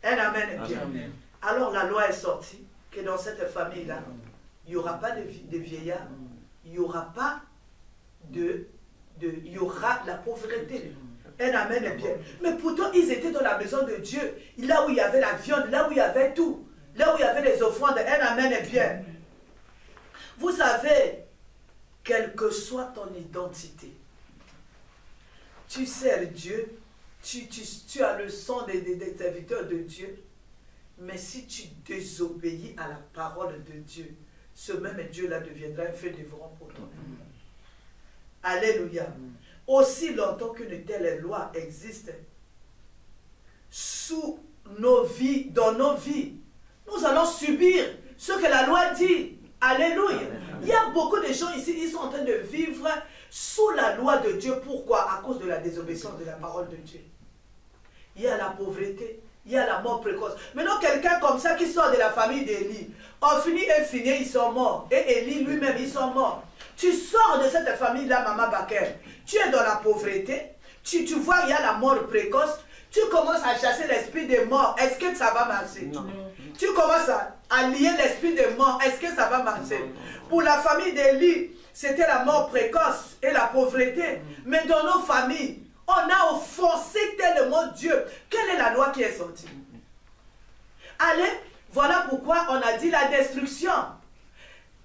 Un amen est bien. Amen. Alors la loi est sortie, que dans cette famille-là, il n'y aura pas de vieillards, il n'y aura pas il y aura la pauvreté. Un amen est bien. Mais pourtant, ils étaient dans la maison de Dieu, là où il y avait la viande, là où il y avait tout, là où il y avait les offrandes. Un amen est bien. Vous savez, quelle que soit ton identité, tu sers Dieu, tu as le sang des serviteurs de Dieu, mais si tu désobéis à la parole de Dieu, ce même Dieu-là deviendra un feu dévorant pour toi. Alléluia. Aussi longtemps qu'une telle loi existe, sous nos vies, dans nos vies, nous allons subir ce que la loi dit. Alléluia. Il y a beaucoup de gens ici, ils sont en train de vivre sous la loi de Dieu. Pourquoi? À cause de la désobéissance de la parole de Dieu. Il y a la pauvreté, il y a la mort précoce. Maintenant, quelqu'un comme ça qui sort de la famille d'Élie, Ophni et Phiné, ils sont morts. Et Élie lui-même, ils sont morts. Tu sors de cette famille-là, Maman Baker. Tu es dans la pauvreté. Tu vois, il y a la mort précoce. Tu commences à chasser l'esprit des morts. Est-ce que ça va marcher? Non. Tu commences à lier l'esprit des morts. Est-ce que ça va marcher? Non. Pour la famille d'Élie, c'était la mort précoce et la pauvreté. Mais dans nos familles, on a offensé tellement Dieu. Quelle est la loi qui est sortie? Allez, voilà pourquoi on a dit la destruction.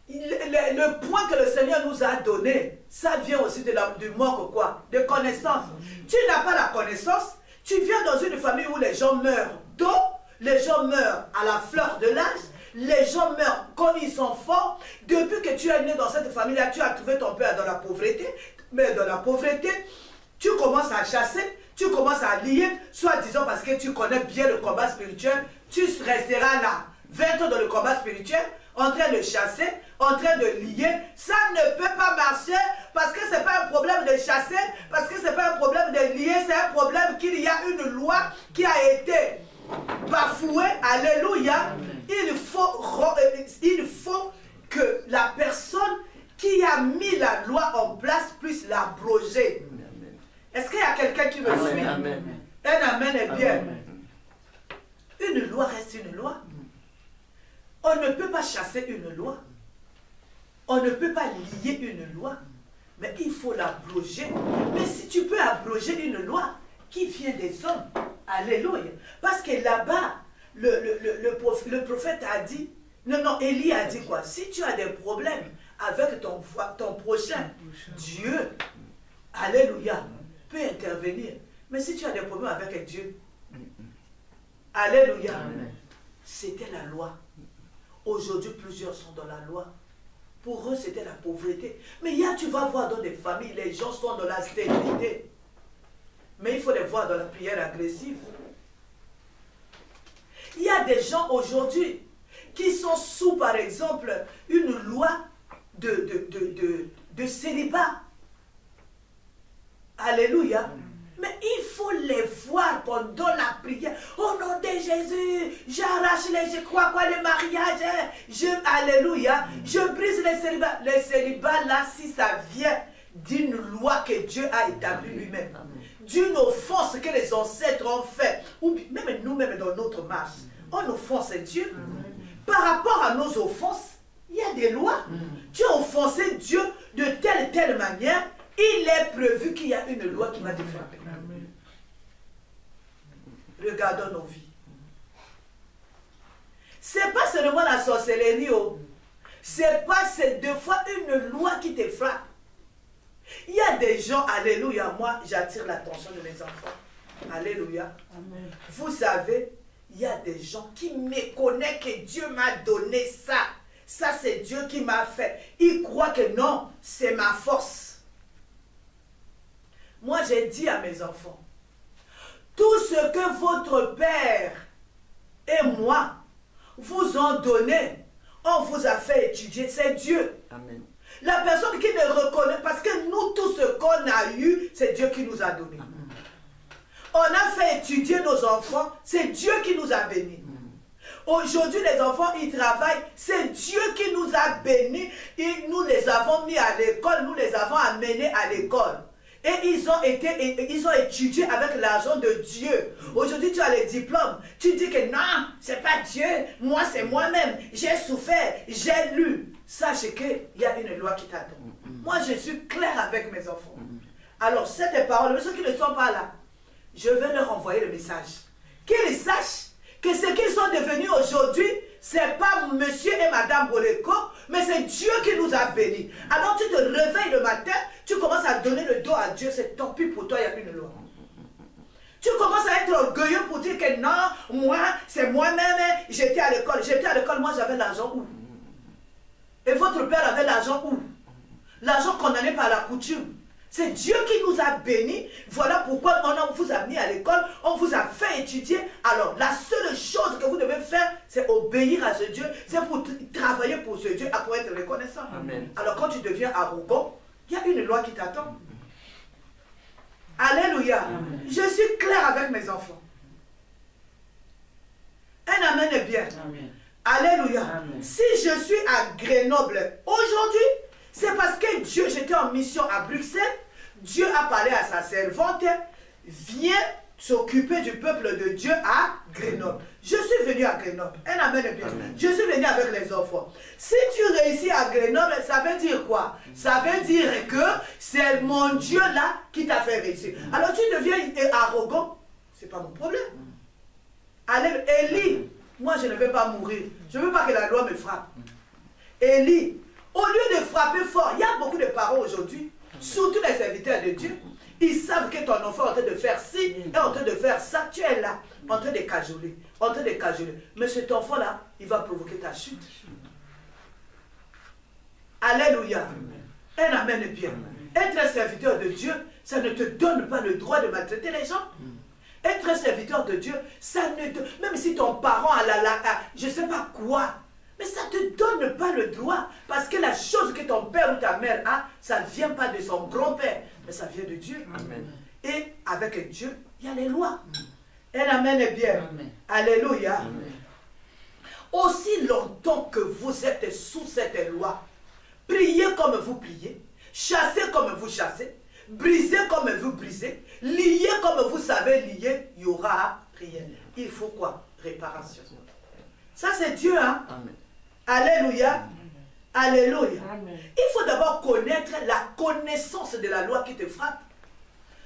Le point que le Seigneur nous a donné, ça vient aussi du manque quoi? De connaissance. Tu n'as pas la connaissance. Tu viens dans une famille où les gens meurent d'eau, les gens meurent à la fleur de l'âge, les gens meurent quand ils sont forts. Depuis que tu es né dans cette famille-là, tu as trouvé ton père dans la pauvreté. Mais dans la pauvreté, tu commences à chasser, tu commences à lier, soi-disant parce que tu connais bien le combat spirituel, tu resteras là, 20 ans dans le combat spirituel, en train de chasser, en train de lier. Ça ne peut pas marcher parce que ce n'est pas un problème de chasser, parce que ce n'est pas un problème de lier, c'est un problème qu'il y a une loi qui a été bafouée. Alléluia. Il faut que la personne qui a mis la loi en place puisse l'abroger. Est-ce qu'il y a quelqu'un qui me suit? Amen. Un amen est bien. Amen. Une loi reste une loi. On ne peut pas chasser une loi. On ne peut pas lier une loi. Mais il faut l'abroger. Mais si tu peux abroger une loi qui vient des hommes, alléluia. Parce que là-bas, le prophète a dit, non, Élie a dit quoi? Si tu as des problèmes avec ton prochain, Dieu, alléluia, peut intervenir. Mais si tu as des problèmes avec Dieu, alléluia, c'était la loi. Aujourd'hui, plusieurs sont dans la loi. Pour eux, c'était la pauvreté. Mais tu vas voir dans des familles, les gens sont dans la stérilité. Mais il faut les voir dans la prière agressive. Il y a des gens aujourd'hui qui sont sous, par exemple, une loi de célibat. Alléluia. Mais il faut les voir pendant la prière. Au nom de Jésus, j'arrache je crois quoi, les mariages. Alléluia. Je brise les célibats. Les célibats là, si ça vient d'une loi que Dieu a établie lui-même, d'une offense que les ancêtres ont fait, ou même nous-mêmes dans notre marche, on offense Dieu. Par rapport à nos offenses, il y a des lois. Tu as offensé Dieu de telle manière, il est prévu qu'il y a une loi qui va te frapper. Regardons nos vies. Ce n'est pas seulement la sorcellerie, c'est pas deux fois une loi qui te frappe. Il y a des gens, alléluia, moi j'attire l'attention de mes enfants. Alléluia. Amen. Vous savez, il y a des gens qui méconnaissent que Dieu m'a donné ça. Ça c'est Dieu qui m'a fait. Ils croient que non, c'est ma force. Moi j'ai dit à mes enfants, tout ce que votre père et moi vous ont donné, on vous a fait étudier, c'est Dieu. Amen. La personne qui ne reconnaît, parce que nous, tout ce qu'on a eu, c'est Dieu qui nous a donné. Amen. On a fait étudier nos enfants, c'est Dieu qui nous a bénis. Aujourd'hui, les enfants, ils travaillent, c'est Dieu qui nous a bénis. Et nous les avons mis à l'école, nous les avons amenés à l'école. Et ils ont étudié avec l'argent de Dieu. Aujourd'hui, tu as les diplômes. Tu dis que non, c'est pas Dieu. Moi, c'est moi-même. J'ai souffert, j'ai lu. Sache qu'il y a une loi qui t'attend. Moi, je suis clair avec mes enfants. Alors, cette parole, ceux qui ne sont pas là, je vais leur envoyer le message. Qu'ils sachent que ce qu'ils sont devenus aujourd'hui, ce n'est pas monsieur et madame Boleko, mais c'est Dieu qui nous a bénis. Alors tu te réveilles le matin, tu commences à donner le dos à Dieu, c'est tant pis pour toi, il y a une loi. Tu commences à être orgueilleux pour dire que non, moi, c'est moi-même, j'étais à l'école, moi j'avais l'argent où? Et votre père avait l'argent où? L'argent condamné par la coutume. C'est Dieu qui nous a bénis. Voilà pourquoi on vous a mis à l'école, on vous a fait étudier. Alors, la seule chose que vous devez faire, c'est obéir à ce Dieu. C'est pour travailler pour ce Dieu, pour être reconnaissant. Amen. Alors, quand tu deviens arrogant, il y a une loi qui t'attend. Alléluia. Amen. Je suis clair avec mes enfants. Un amen est bien. Amen. Alléluia. Amen. Si je suis à Grenoble aujourd'hui, c'est parce que Dieu, j'étais en mission à Bruxelles, Dieu a parlé à sa servante, viens s'occuper du peuple de Dieu à Grenoble. Je suis venu à Grenoble. Un amen est bien. Amen. Je suis venu avec les enfants. Si tu réussis à Grenoble, ça veut dire quoi? Ça veut dire que c'est mon Dieu là qui t'a fait réussir. Alors tu deviens arrogant, c'est pas mon problème. Allez, Élie, moi je ne vais pas mourir. Je ne veux pas que la loi me frappe. Élie, au lieu de frapper fort, il y a beaucoup de parents aujourd'hui, surtout les serviteurs de Dieu, ils savent que ton enfant est en train de faire ci et en train de faire ça. Tu es là, en train de cajoler, en train de cajoler. Mais cet enfant-là, il va provoquer ta chute. Alléluia. Un amen est bien. Être un serviteur de Dieu, ça ne te donne pas le droit de maltraiter les gens. Être un serviteur de Dieu, ça ne te... Même si ton parent a je ne sais pas quoi, mais ça ne te donne pas le droit. Parce que la chose que ton père ou ta mère a, ça ne vient pas de son grand-père, mais ça vient de Dieu. Amen. Et avec Dieu, il y a les lois. Un amen est bien. Amen. Alléluia. Amen. Aussi longtemps que vous êtes sous cette loi, priez comme vous priez, chassez comme vous chassez, brisez comme vous brisez, liez comme vous savez lier, il y aura rien. Il faut quoi? Réparation. Ça c'est Dieu, hein? Amen. Alléluia. Alléluia. Amen. Il faut d'abord connaître la connaissance de la loi qui te frappe.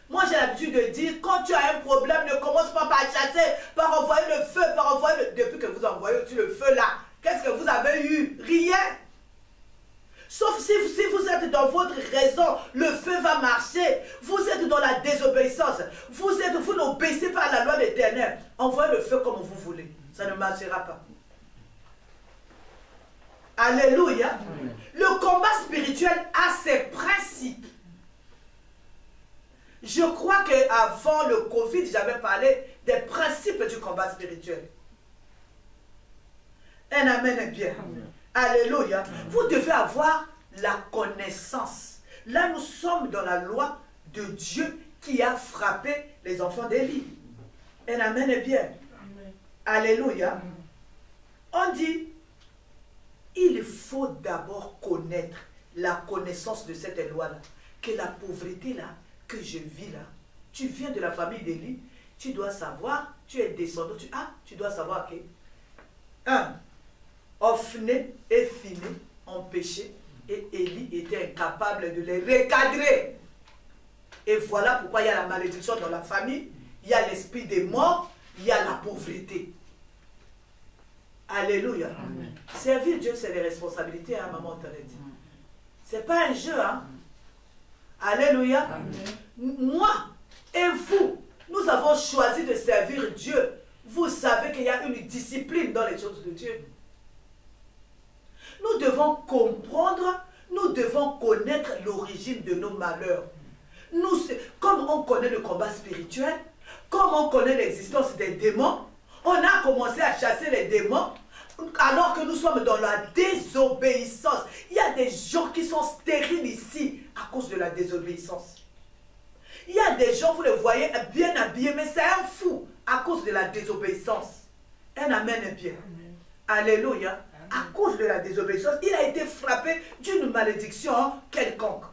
Moi j'ai l'habitude de dire, quand tu as un problème, ne commence pas par chasser, par envoyer le feu, par envoyer le... Depuis que vous envoyez aussi le feu là, qu'est-ce que vous avez eu? Rien. Sauf si vous êtes dans votre raison, le feu va marcher. Vous êtes dans la désobéissance. Vous n'obéissez pas à la loi de l'Éternel. Envoyez le feu comme vous voulez. Ça ne marchera pas. Alléluia. Amen. Le combat spirituel a ses principes. Je crois qu'avant le Covid, j'avais parlé des principes du combat spirituel. Un amen est bien. Amen. Alléluia. Amen. Vous devez avoir la connaissance. Là, nous sommes dans la loi de Dieu qui a frappé les enfants d'Élie. Un amen est bien. Amen. Alléluia. On dit, il faut d'abord connaître la connaissance de cette loi-là. Que la pauvreté-là, que je vis là, tu viens de la famille d'Élie, tu dois savoir, tu es descendant, tu dois savoir que 1. Ophné et Phiné ont péché et Élie était incapable de les recadrer. Et voilà pourquoi il y a la malédiction dans la famille, il y a l'esprit des morts, il y a la pauvreté. Alléluia. Amen. Servir Dieu, c'est les responsabilités, hein, maman t'avait dit. C'est pas un jeu, hein. Alléluia. Amen. Moi et vous, nous avons choisi de servir Dieu. Vous savez qu'il y a une discipline dans les choses de Dieu. Nous devons comprendre, nous devons connaître l'origine de nos malheurs. Nous, comme on connaît le combat spirituel, comme on connaît l'existence des démons, on a commencé à chasser les démons alors que nous sommes dans la désobéissance. Il y a des gens qui sont stériles ici à cause de la désobéissance. Il y a des gens, vous les voyez bien habillés, mais c'est un fou à cause de la désobéissance. Un amen est bien. Amen. Alléluia. À cause de la désobéissance, il a été frappé d'une malédiction quelconque.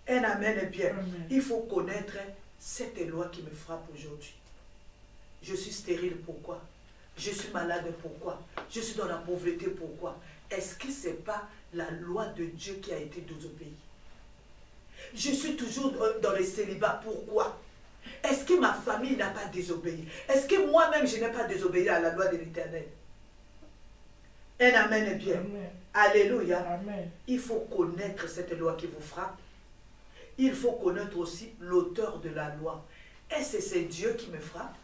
Un amen est bien. Amen. Il faut connaître cette loi qui me frappe aujourd'hui. Je suis stérile, pourquoi? Je suis malade, pourquoi? Je suis dans la pauvreté, pourquoi? Est-ce que ce n'est pas la loi de Dieu qui a été désobéie? Je suis toujours dans le célibat, pourquoi? Est-ce que ma famille n'a pas désobéi? Est-ce que moi-même je n'ai pas désobéi à la loi de l'Éternel? Un amen est bien. Amen. Alléluia. Amen. Il faut connaître cette loi qui vous frappe. Il faut connaître aussi l'auteur de la loi. Est-ce que c'est Dieu qui me frappe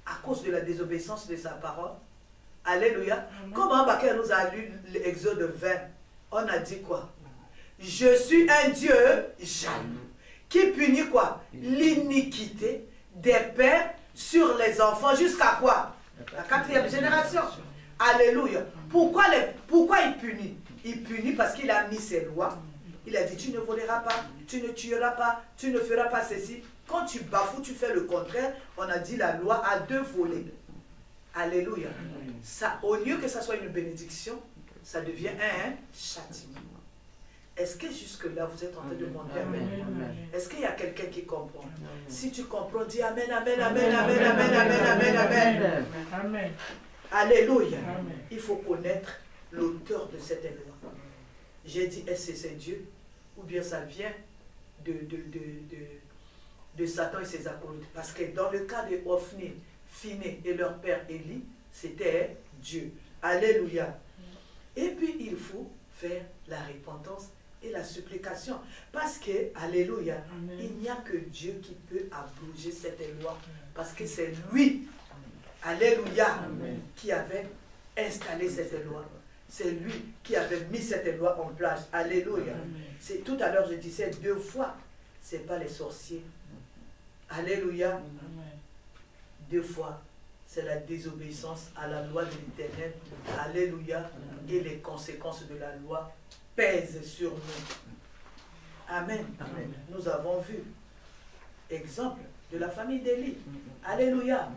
à cause de la désobéissance de sa parole? Alléluia. Amen. Comme Habakkuk nous a lu l'Exode 20, on a dit quoi? Je suis un Dieu jaloux qui punit quoi? L'iniquité des pères sur les enfants jusqu'à quoi? La 4e génération. Alléluia. Pourquoi il punit? Il punit parce qu'il a mis ses lois. Il a dit, tu ne voleras pas, tu ne tueras pas, tu ne feras pas ceci. Quand tu bafoues, tu fais le contraire. On a dit la loi a 2 volets. Alléluia. Ça, au lieu que ça soit une bénédiction, ça devient un châtiment. Est-ce que jusque-là, vous êtes en train de demander Amen? Amen. Est-ce qu'il y a quelqu'un qui comprend? Si tu comprends, dis Amen, Amen, Amen, Amen, Amen, Amen, Amen, Amen. Amen. Alléluia. Amen. Il faut connaître l'auteur de cette loi. J'ai dit, est-ce que c'est Dieu? Ou bien ça vient de Satan et ses acolytes? Parce que dans le cas de Ophné, Phiné et leur père Élie, c'était Dieu. Alléluia. Et puis il faut faire la repentance et la supplication. Parce que, alléluia, Amen. il n'y a que Dieu qui peut abroger cette loi. Parce que c'est lui, alléluia, Amen. qui avait installé cette loi. C'est lui qui avait mis cette loi en place. Alléluia. Amen. Tout à l'heure, je disais 2 fois, ce n'est pas les sorciers. Alléluia. Amen. 2 fois, c'est la désobéissance à la loi de l'Éternel. Alléluia. Et les conséquences de la loi pèsent sur nous. Amen. Amen. Nous avons vu exemple de la famille d'Élie. Alléluia.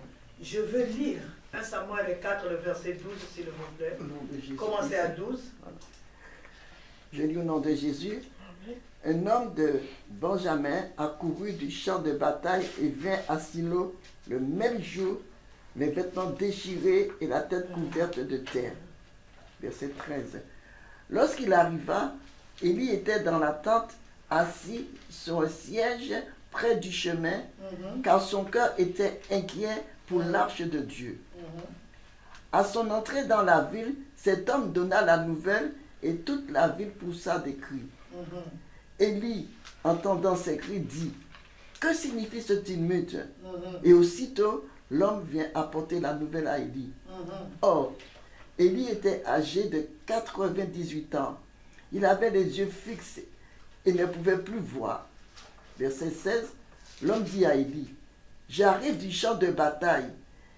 Je veux lire 1 Samuel 4, le verset 12, s'il vous plaît. Au nom de Jésus. Commencez à 12. Je lis au nom de Jésus. Un homme de Benjamin accourut du champ de bataille et vint à Silo le même jour, les vêtements déchirés et la tête couverte de terre. Verset 13. Lorsqu'il arriva, Élie était dans la tente, assis sur un siège près du chemin, car son cœur était inquiet pour l'arche de Dieu. À son entrée dans la ville, cet homme donna la nouvelle et toute la ville poussa des cris. Élie, entendant ces cris, dit, « Que signifie ce tumulte ?» Et aussitôt, l'homme vient apporter la nouvelle à Élie. Or, Élie était âgé de 98 ans. Il avait les yeux fixes et ne pouvait plus voir. Verset 16, l'homme dit à Élie, « J'arrive du champ de bataille,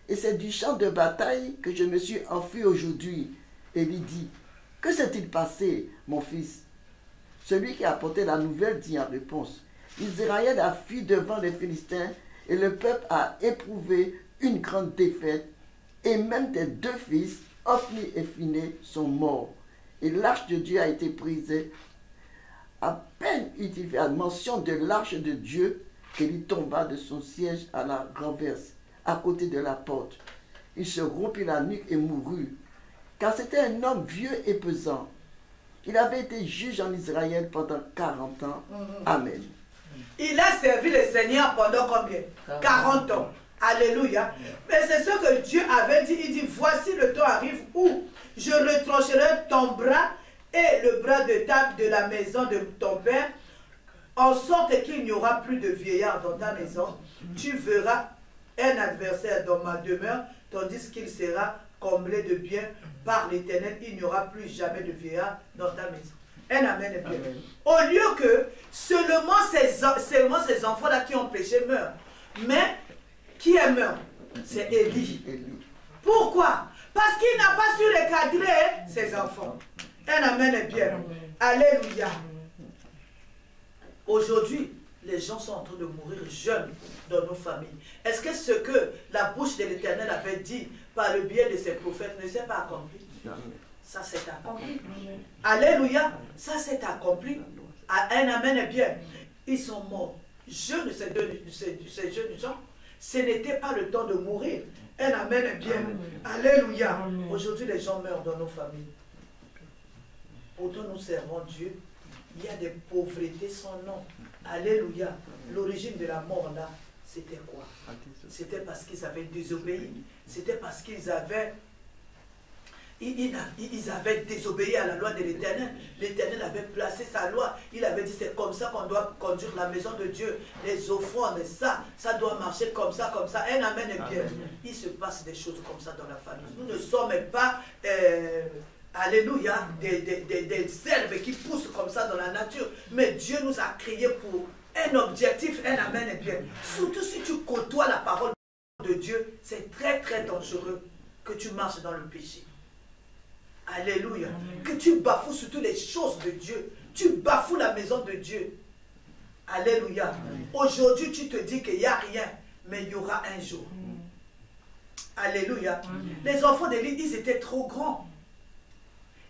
et c'est du champ de bataille que je me suis enfui aujourd'hui. » Élie dit, « Que s'est-il passé, mon fils ?» Celui qui a apporté la nouvelle dit en réponse, « Israël a fui devant les Philistins et le peuple a éprouvé une grande défaite. Et même tes 2 fils, Ophni et Phiné, sont morts. Et l'arche de Dieu a été brisée. À peine eut-il fait mention de l'arche de Dieu qu'elle y tomba de son siège à la renverse, à côté de la porte. Il se rompit la nuque et mourut, car c'était un homme vieux et pesant. Il avait été juge en Israël pendant 40 ans. Amen. Il a servi le Seigneur pendant combien? 40 ans. Alléluia. Mais c'est ce que Dieu avait dit. Il dit, voici le temps arrive où je retrancherai ton bras et le bras de table de la maison de ton père, en sorte qu'il n'y aura plus de vieillard dans ta maison. Tu verras un adversaire dans ma demeure, tandis qu'il sera comblé de biens par l'Éternel. Il n'y aura plus jamais de vieillard dans ta maison. Un amen et bien. Au lieu que seulement ces enfants-là qui ont péché meurent. Mais qui est mort? C'est Élie. Pourquoi? Parce qu'il n'a pas su recadrer ses enfants. Un amen et bien. Alléluia. Aujourd'hui, les gens sont en train de mourir jeunes dans nos familles. Est-ce que ce que la bouche de l'Éternel avait dit par le biais de ses prophètes ne s'est pas accompli? Ça s'est accompli. Alléluia. Ça s'est accompli. Un amen et bien. Ils sont morts. Jeunes, ces jeunes gens, ce n'était pas le temps de mourir. Un amen et bien. Alléluia. Aujourd'hui, les gens meurent dans nos familles. Pourtant, nous servons Dieu. Il y a des pauvretés sans nom. Alléluia. L'origine de la mort là, c'était quoi? C'était parce qu'ils avaient désobéi. C'était parce qu'ils avaient... Ils avaient désobéi à la loi de l'Éternel. L'Éternel avait placé sa loi. Il avait dit c'est comme ça qu'on doit conduire la maison de Dieu. Les offrandes, ça doit marcher comme ça, comme ça. Un amen et bien. Il se passe des choses comme ça dans la famille. Nous ne sommes pas, alléluia, des herbes qui poussent comme ça dans la nature. Mais Dieu nous a créés pour un objectif, un amen et bien. Surtout si tu côtoies la parole de Dieu, c'est très très dangereux que tu marches dans le péché. Alléluia. Que tu bafoues surtout les choses de Dieu. Tu bafoues la maison de Dieu. Alléluia. Aujourd'hui, tu te dis qu'il n'y a rien, mais il y aura un jour. Alléluia. Les enfants d'Élie, ils étaient trop grands.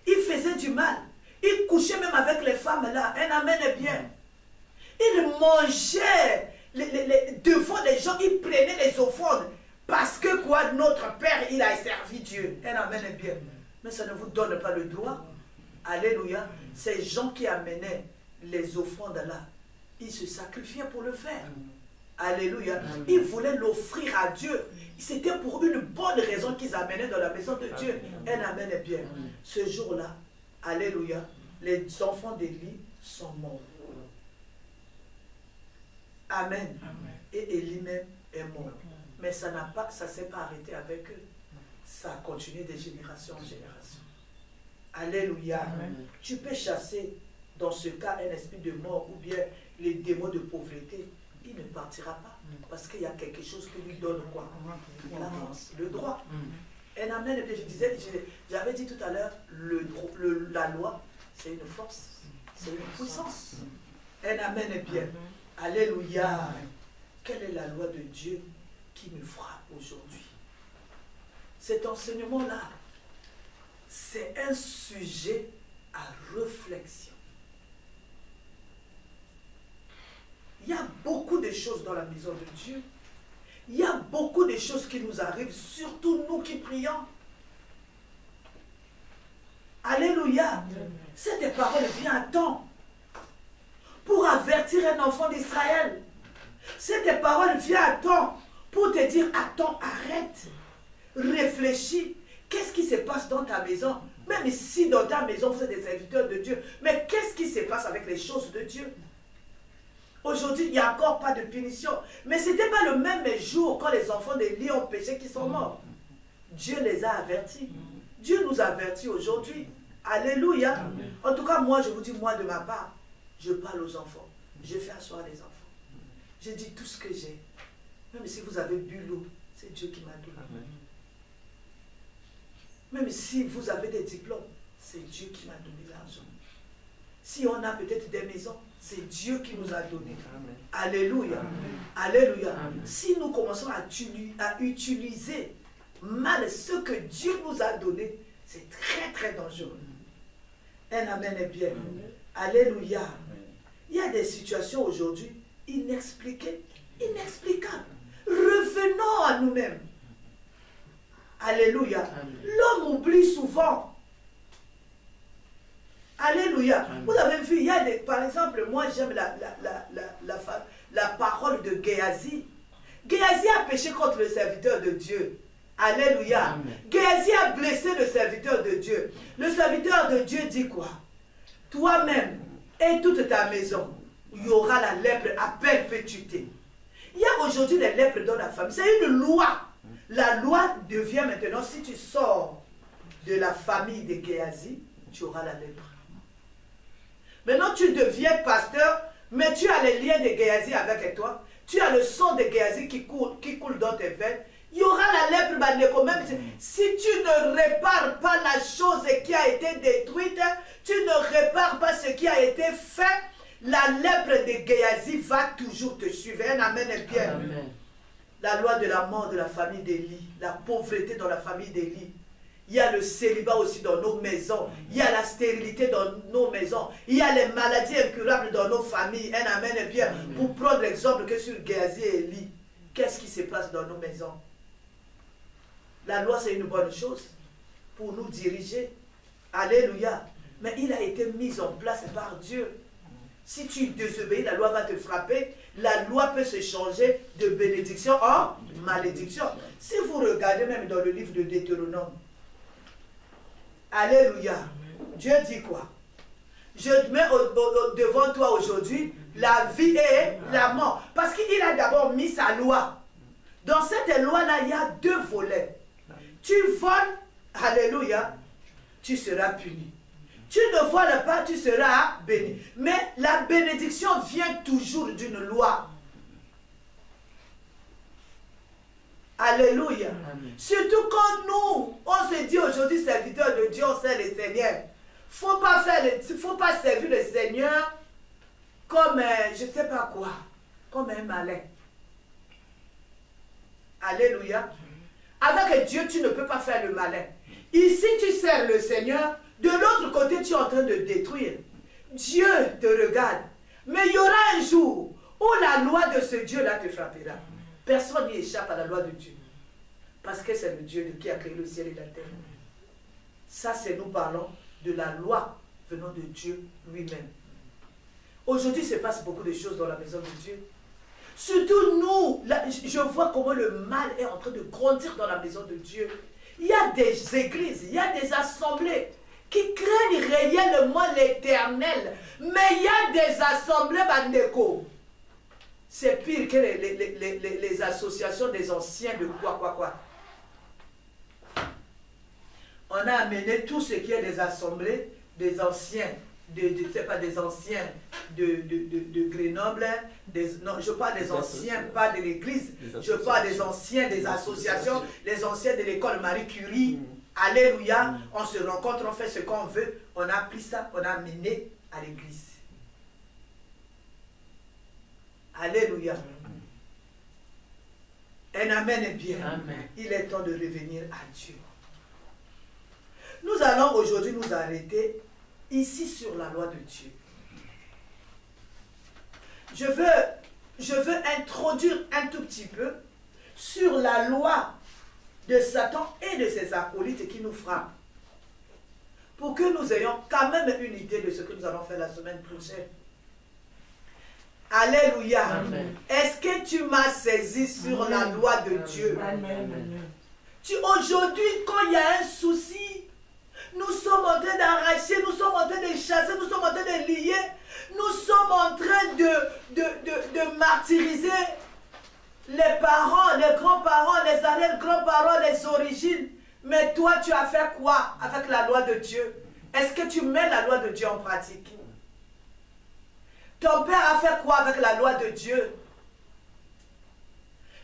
Ils faisaient du mal. Ils couchaient même avec les femmes là. Un amen est bien. Ils mangeaient devant les gens. Ils prenaient les offrandes. Parce que quoi, notre Père, il a servi Dieu. Un amen est bien. Mais ça ne vous donne pas le droit. Alléluia. Ces gens qui amenaient les offrandes là, ils se sacrifiaient pour le faire. Alléluia. Ils voulaient l'offrir à Dieu. C'était pour une bonne raison qu'ils amenaient dans la maison de Dieu. Un amen est bien. Ce jour-là, alléluia, les enfants d'Élie sont morts. Amen. Et Élie même est mort. Mais ça ne s'est pas arrêté avec eux. Ça a continué de génération en génération. Alléluia. Amen. Tu peux chasser dans ce cas un esprit de mort ou bien les démons de pauvreté. Il ne partira pas. Parce qu'il y a quelque chose qui lui donne quoi? La force, le droit. Un amen. J'avais dit tout à l'heure, la loi, c'est une force, c'est une puissance. Un amen est bien. Alléluia. Quelle est la loi de Dieu qui nous frappe aujourd'hui? Cet enseignement-là, c'est un sujet à réflexion. Il y a beaucoup de choses dans la maison de Dieu. Il y a beaucoup de choses qui nous arrivent, surtout nous qui prions. Alléluia. Cette parole vient à temps pour avertir un enfant d'Israël. Cette parole vient à temps pour te dire, attends, arrête. Réfléchis, qu'est-ce qui se passe dans ta maison? Même si dans ta maison vous êtes des serviteurs de Dieu, mais qu'est-ce qui se passe avec les choses de Dieu? Aujourd'hui, il n'y a encore pas de punition. Mais ce n'était pas le même jour quand les enfants d'Élie ont péché qui sont morts. Dieu les a avertis. Dieu nous avertit aujourd'hui. Alléluia. En tout cas, moi, je vous dis, moi, de ma part, je parle aux enfants. Je fais asseoir les enfants. Je dis tout ce que j'ai. Même si vous avez bu l'eau, c'est Dieu qui m'a donné. Même si vous avez des diplômes, c'est Dieu qui m'a donné l'argent. Si on a peut-être des maisons, C'est Dieu qui nous a donné. Amen. Alléluia. Alléluia. Si nous commençons à utiliser mal ce que Dieu nous a donné, c'est très très dangereux. Un amen est bien. Alléluia. Il y a des situations aujourd'hui inexpliquées, inexplicables. Revenons à nous-mêmes. Alléluia. L'homme oublie souvent. Alléluia. Vous avez vu, il y a des, par exemple, moi j'aime la parole de Géasi. Géasi a péché contre le serviteur de Dieu. Alléluia. Géasi a blessé le serviteur de Dieu. Le serviteur de Dieu dit quoi? Toi-même et toute ta maison, il y aura la lèpre à perpétuité. Il y a aujourd'hui des lèpres dans la famille. C'est une loi. La loi devient maintenant, si tu sors de la famille de Géasi, tu auras la lèpre. Maintenant, tu deviens pasteur, mais tu as les liens de Géasi avec toi. Tu as le sang de Géasi qui coule dans tes veines. Il y aura la lèpre, même si tu ne répares pas la chose qui a été détruite, tu ne répares pas ce qui a été fait, la lèpre de Géasi va toujours te suivre. Un amen est bien. Amen. La loi de la mort de la famille d'Élie, la pauvreté dans la famille d'Élie. Il y a le célibat aussi dans nos maisons. Il y a la stérilité dans nos maisons. Il y a les maladies incurables dans nos familles. Un amen est bien. Amen. Pour prendre l'exemple que sur Géasi et Élie, qu'est-ce qui se passe dans nos maisons? La loi, c'est une bonne chose pour nous diriger. Alléluia. Mais il a été mis en place par Dieu. Si tu désobéis, la loi va te frapper. La loi peut se changer de bénédiction en malédiction. Si vous regardez même dans le livre de Deutéronome, alléluia, Dieu dit quoi? Je mets devant toi aujourd'hui la vie et la mort. Parce qu'il a d'abord mis sa loi. Dans cette loi-là, il y a deux volets. Tu voles, alléluia, tu seras puni. Tu ne voles pas, tu seras béni. Mais la bénédiction vient toujours d'une loi. Alléluia. Amen. Surtout quand nous, on se dit aujourd'hui serviteur de Dieu, on sert le Seigneur. Faut pas servir le Seigneur comme, je ne sais pas quoi, comme un malin. Alléluia. Avec Dieu, tu ne peux pas faire le malin. Ici, tu sers le Seigneur. De l'autre côté, tu es en train de détruire. Dieu te regarde. Mais il y aura un jour où la loi de ce Dieu-là te frappera. Personne n'y échappe à la loi de Dieu. Parce que c'est le Dieu qui a créé le ciel et la terre. Ça, c'est nous parlons de la loi venant de Dieu lui-même. Aujourd'hui, il se passe beaucoup de choses dans la maison de Dieu. Surtout nous, là, je vois comment le mal est en train de grandir dans la maison de Dieu. Il y a des églises, il y a des assemblées qui craignent réellement l'Éternel. Mais il y a des assemblées bandeko. C'est pire que les associations des anciens de quoi. On a amené tout ce qui est des assemblées, des anciens, des anciens de Grenoble, non, je parle des anciens, pas de l'église, je parle des anciens des associations, les anciens de l'école Marie Curie. Alléluia, on se rencontre, on fait ce qu'on veut, on a pris ça, on a amené à l'église. Alléluia. Un amen est bien. Amen. Il est temps de revenir à Dieu. Nous allons aujourd'hui nous arrêter ici sur la loi de Dieu. Je veux introduire un tout petit peu sur la loi de Satan et de ses acolytes qui nous frappent. Pour que nous ayons quand même une idée de ce que nous allons faire la semaine prochaine. Alléluia. Est-ce que tu m'as saisi sur la loi de Dieu? Aujourd'hui, quand il y a un souci, nous sommes en train d'arracher, nous sommes en train de chasser, nous sommes en train de lier, nous sommes en train de martyriser les parents, les grands-parents, les arrière-grands-parents, les origines. Mais toi, tu as fait quoi avec la loi de Dieu? Est-ce que tu mets la loi de Dieu en pratique? Ton père a fait quoi avec la loi de Dieu?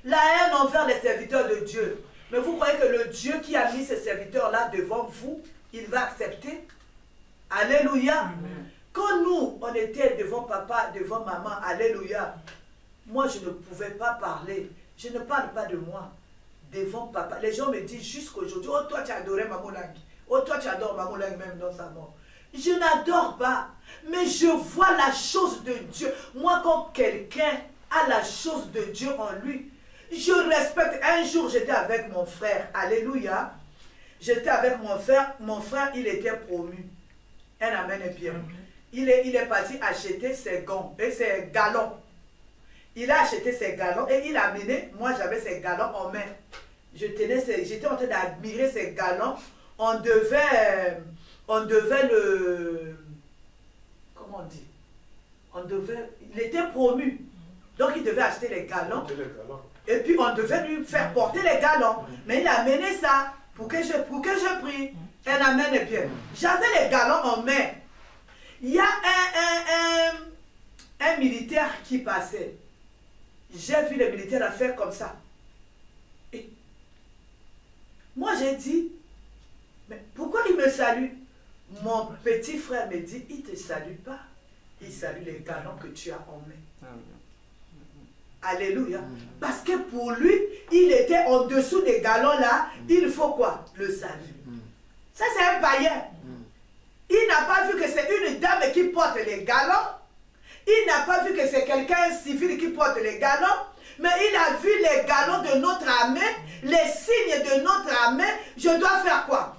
La haine envers les serviteurs de Dieu. Mais vous croyez que le Dieu qui a mis ces serviteurs-là devant vous, il va accepter? Alléluia. Amen. Quand nous, on était devant papa, devant maman, alléluia, moi, je ne pouvais pas parler. Je ne parle pas de moi. Devant papa. Les gens me disent jusqu'aujourd'hui, oh, toi, tu adorais Maman Langue. Oh, toi, tu adores Maman Langue même dans sa mort. Je n'adore pas, mais je vois la chose de Dieu. Moi, quand quelqu'un a la chose de Dieu en lui, je respecte. Un jour, j'étais avec mon frère. Alléluia. J'étais avec mon frère. Mon frère, il était promu. Un amen et bien. Il est parti acheter ses gants et ses galons. Il a acheté ses galons et il a amené. Moi, j'avais ses galons en main. J'étais en train d'admirer ses galons. On devait le... Comment on dit? Il était promu. Donc, il devait acheter les galons. Et puis, on devait lui faire porter les galons. Mais il a amené ça pour que je prie. Un amen et bien. J'avais les galons en main. Il y a un militaire qui passait. J'ai vu les militaires faire comme ça. Et moi, j'ai dit, mais pourquoi il me salue? Mon petit frère me dit, il ne te salue pas. Il salue les galons que tu as en main. Alléluia. Parce que pour lui, il était en dessous des galons là. Il faut quoi? Le salut. Ça, c'est un païen. Il n'a pas vu que c'est une dame qui porte les galons. Il n'a pas vu que c'est quelqu'un civil qui porte les galons. Mais il a vu les galons de notre armée, les signes de notre armée. Je dois faire quoi?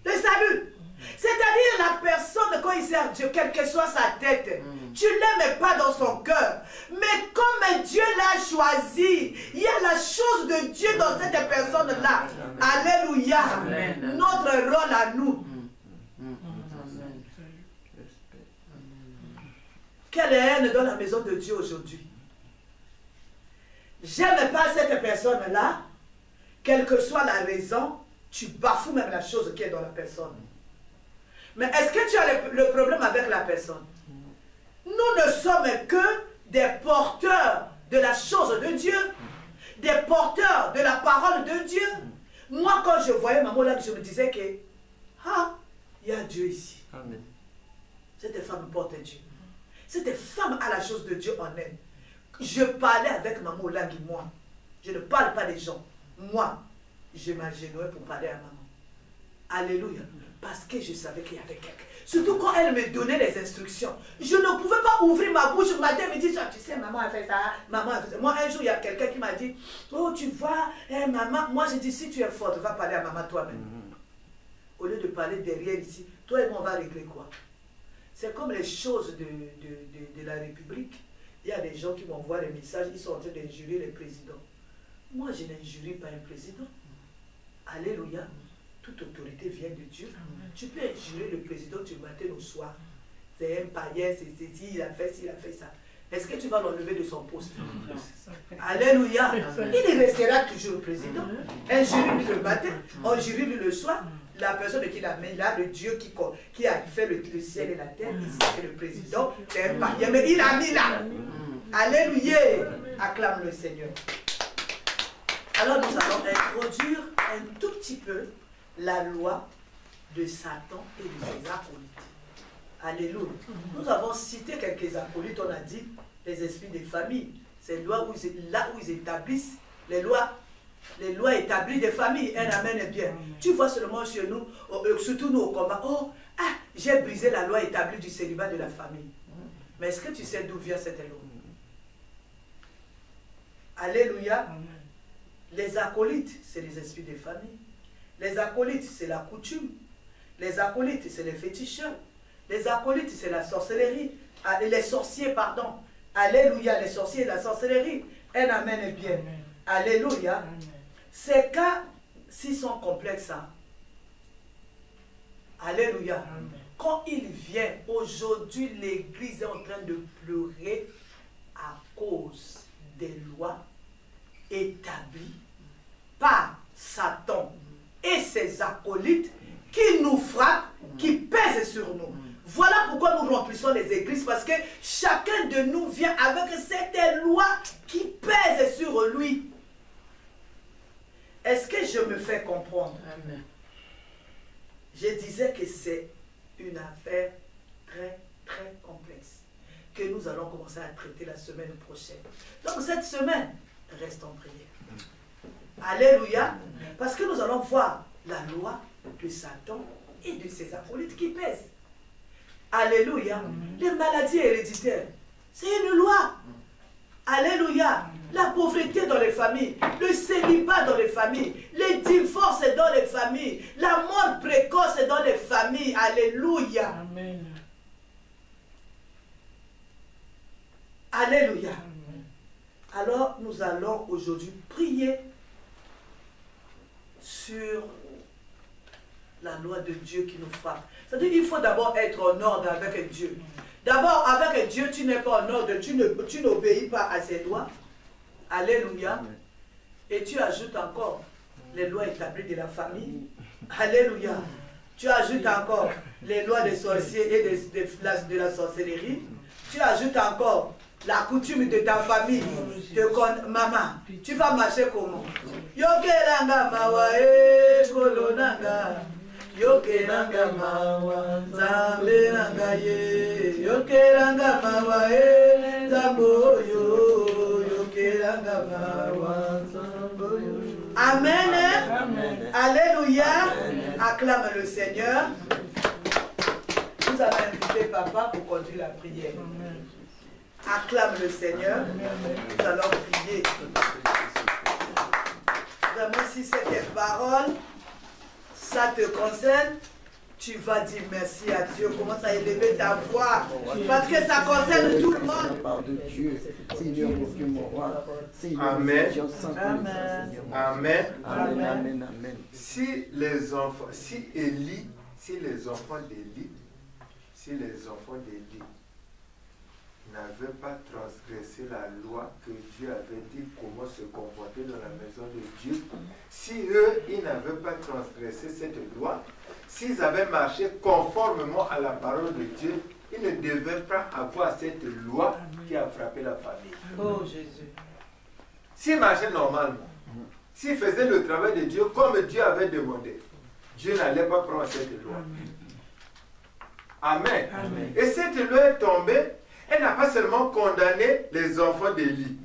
Le salut. C'est-à-dire la personne, quand il sert Dieu, quelle que soit sa tête, tu ne l'aimes pas dans son cœur. Mais comme Dieu l'a choisi, il y a la chose de Dieu dans cette personne-là. Alléluia. Amen. Notre rôle à nous. Quelle haine dans la maison de Dieu aujourd'hui? J'aime pas cette personne-là. Quelle que soit la raison, tu bafoues même la chose qui est dans la personne. Mais est-ce que tu as le problème avec la personne? Nous ne sommes que des porteurs de la chose de Dieu, des porteurs de la parole de Dieu. Moi, quand je voyais Maman là, je me disais que, ah, il y a Dieu ici. Amen. Cette femme porte Dieu. Cette femme a la chose de Dieu en elle. Je parlais avec Maman Langue, moi. Je ne parle pas des gens. Moi, je m'agenouillais pour parler à maman. Alléluia. Parce que je savais qu'il y avait quelqu'un. Surtout quand elle me donnait les instructions. Je ne pouvais pas ouvrir ma bouche. Le matin, elle me dit, tu sais, maman a fait ça. Maman a fait ça. Moi, un jour, il y a quelqu'un qui m'a dit, oh, tu vois, maman. Moi, j'ai dit, si tu es forte, va parler à maman toi-même. Au lieu de parler derrière ici, toi et moi, on va régler quoi? C'est comme les choses de la République. Il y a des gens qui m'envoient des messages, ils sont en train d'injurer les présidents. Moi, je n'injurie pas un président. Alléluia. Toute autorité vient de Dieu. Tu peux injurer le président du matin au soir. C'est un païen, c'est ceci, il a fait ci, il a fait ça. Est-ce que tu vas l'enlever de son poste? Alléluia. Il restera toujours le président. Injurer-lui le matin, injurer-lui le soir. La personne qui l'amène là, le Dieu qui a fait le ciel et la terre, il sait que le président, c'est un païen, mais il a mis là. Alléluia. Acclame le Seigneur. Alors nous allons introduire un tout petit peu la loi de Satan et de ses acolytes. Alléluia. Nous avons cité quelques acolytes, on a dit les esprits des familles. C'est là où ils établissent les lois établies des familles. Un amen est bien. Tu vois seulement chez nous, surtout nous au combat, oh, ah, j'ai brisé la loi établie du célibat de la famille. Mais est-ce que tu sais d'où vient cette loi? Alléluia. Les acolytes, c'est les esprits des familles. Les acolytes, c'est la coutume. Les acolytes, c'est les féticheurs. Les acolytes, c'est la sorcellerie. Les sorciers, pardon. Alléluia, les sorciers et la sorcellerie. Un amen est bien. Amen. Alléluia. Amen. Ces cas, s'ils sont complexes, hein? Alléluia. Amen. Quand il vient, aujourd'hui, l'Église est en train de pleurer à cause des lois établies par Satan et ses acolytes qui nous frappent, qui pèsent sur nous. Voilà pourquoi nous remplissons les églises, parce que chacun de nous vient avec cette loi qui pèse sur lui. Est-ce que je me fais comprendre? Amen. Je disais que c'est une affaire traiter la semaine prochaine. Donc cette semaine, reste en prière. Alléluia. Parce que nous allons voir la loi de Satan et de ses acolytes qui pèsent. Alléluia. Les maladies héréditaires, c'est une loi. Alléluia. La pauvreté dans les familles, le célibat dans les familles, les divorces dans les familles, la mort précoce dans les familles. Alléluia. Amen. Alléluia. Alors nous allons aujourd'hui prier sur la loi de Dieu qui nous frappe. C'est-à-dire qu'il faut d'abord être en ordre avec Dieu. D'abord, avec Dieu, tu n'es pas en ordre, tu n'obéis pas à ses lois. Alléluia. Et tu ajoutes encore les lois établies de la famille. Alléluia. Tu ajoutes encore les lois des sorciers et de la sorcellerie. Tu ajoutes encore la coutume de ta famille. Maman, tu vas marcher comment? Yokelanga mawa e kolonanga. Yokelanga mawa zambe nanga ye. Yokelanga mawa e zamboyo. Yokelanga mawa zamboyo. Amen. Amen. Alléluia. Amen. Acclame le Seigneur. Nous allons inviter papa pour conduire la prière. Amen. Acclame le Seigneur. Nous allons prier. Vraiment, si c'est tes paroles, ça te concerne, tu vas dire merci à Dieu. Commence à élever ta voix. Parce que ça concerne tout le monde. Amen. Amen. Amen. Amen. Si les enfants, si les enfants d'Élie n'avaient pas transgressé la loi que Dieu avait dit comment se comporter dans la maison de Dieu, si eux, ils n'avaient pas transgressé cette loi, s'ils avaient marché conformément à la parole de Dieu, ils ne devaient pas avoir cette loi qui a frappé la famille. Oh Jésus. S'ils marchaient normalement, s'ils faisaient le travail de Dieu comme Dieu avait demandé, Dieu n'allait pas prendre cette loi. Amen. Amen. Et cette loi est tombée. Elle n'a pas seulement condamné les enfants d'Élie.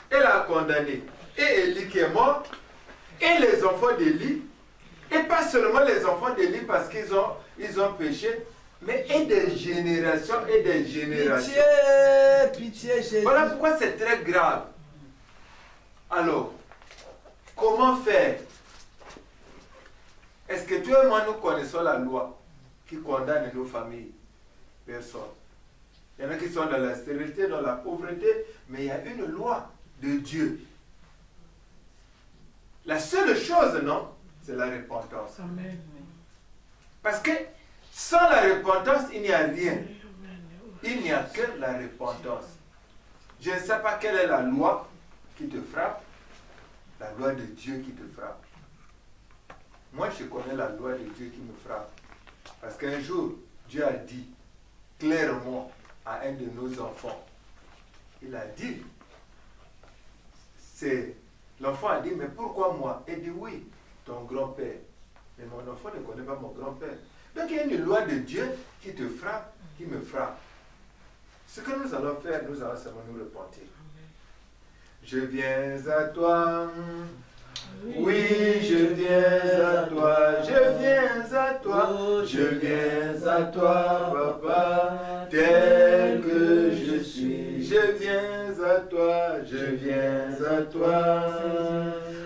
Elle a condamné et Élie qui est mort, et les enfants d'Élie, et pas seulement les enfants d'Élie parce qu'ils ont péché, mais et des générations et des générations. Pitié, pitié Jésus. Voilà pourquoi c'est très grave. Alors, comment faire? Est-ce que toi et moi nous connaissons la loi qui condamne nos familles? Personne. Il y en a qui sont dans la stérilité, dans la pauvreté, mais il y a une loi de Dieu. La seule chose, non, c'est la repentance. Amen. Parce que sans la repentance, il n'y a rien. Il n'y a que la repentance. Je ne sais pas quelle est la loi qui te frappe, la loi de Dieu qui te frappe. Moi, je connais la loi de Dieu qui me frappe. Parce qu'un jour, Dieu a dit clairement à un de nos enfants, il a dit, l'enfant a dit, mais pourquoi moi? Il dit, oui, ton grand-père. Mais mon enfant ne connaît pas mon grand-père. Donc il y a une loi de Dieu qui te frappe, qui me frappe. Ce que nous allons faire, nous allons seulement nous repentir. Je viens à toi. Oui, je viens à toi, je viens à toi, je viens à toi, papa, tel que je suis. Je viens à toi, je viens à toi.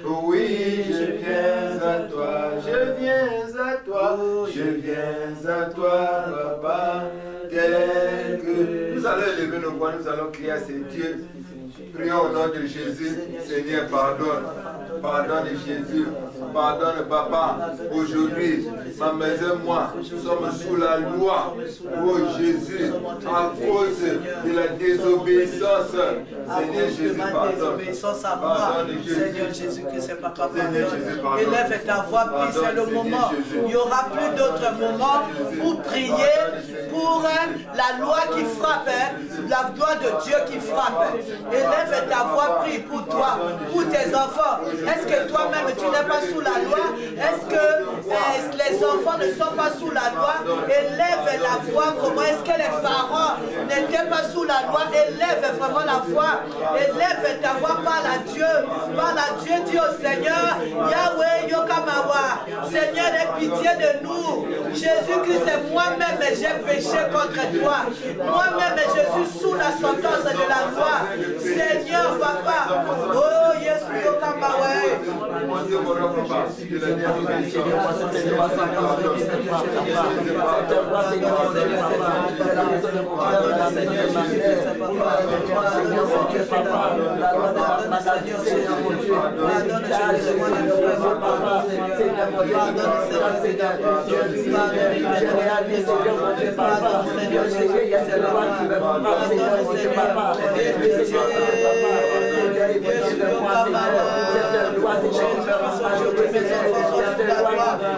Oui, je viens à toi, je viens à toi, je viens à toi, papa, tel que... Nous allons élever nos voix, nous allons crier à ces dieux. Prions au nom de Jésus. Seigneur, pardonne. Pardonne Jésus. Pardonne Papa. Aujourd'hui, ma maison, moi, nous sommes sous la loi. Oh Jésus, à cause de la désobéissance. Seigneur Jésus, pardonne. Pardonne Seigneur Jésus-Christ, c'est Papa, pardonne. Élève ta voix, puis c'est le moment. Il n'y aura plus d'autres moments pour prier pour la loi qui frappe, la loi de Dieu qui frappe. Élève ta d'avoir pris pour toi, pour tes enfants. Est-ce que toi-même tu n'es pas sous la loi? Est-ce que les enfants ne sont pas sous la loi? Élève la foi. Comment est-ce que les parents n'étaient pas sous la loi? Élève vraiment la foi. Élève ta voix, parle à Dieu. Parle à Dieu, dis au Seigneur, Yahweh Yokamawa. Seigneur, aie pitié de nous. Jésus-Christ, c'est moi-même, j'ai péché contre toi. Moi-même, je suis sous la sentence de la loi. Seigneur, papa. Oh, Jésus Yokamawa.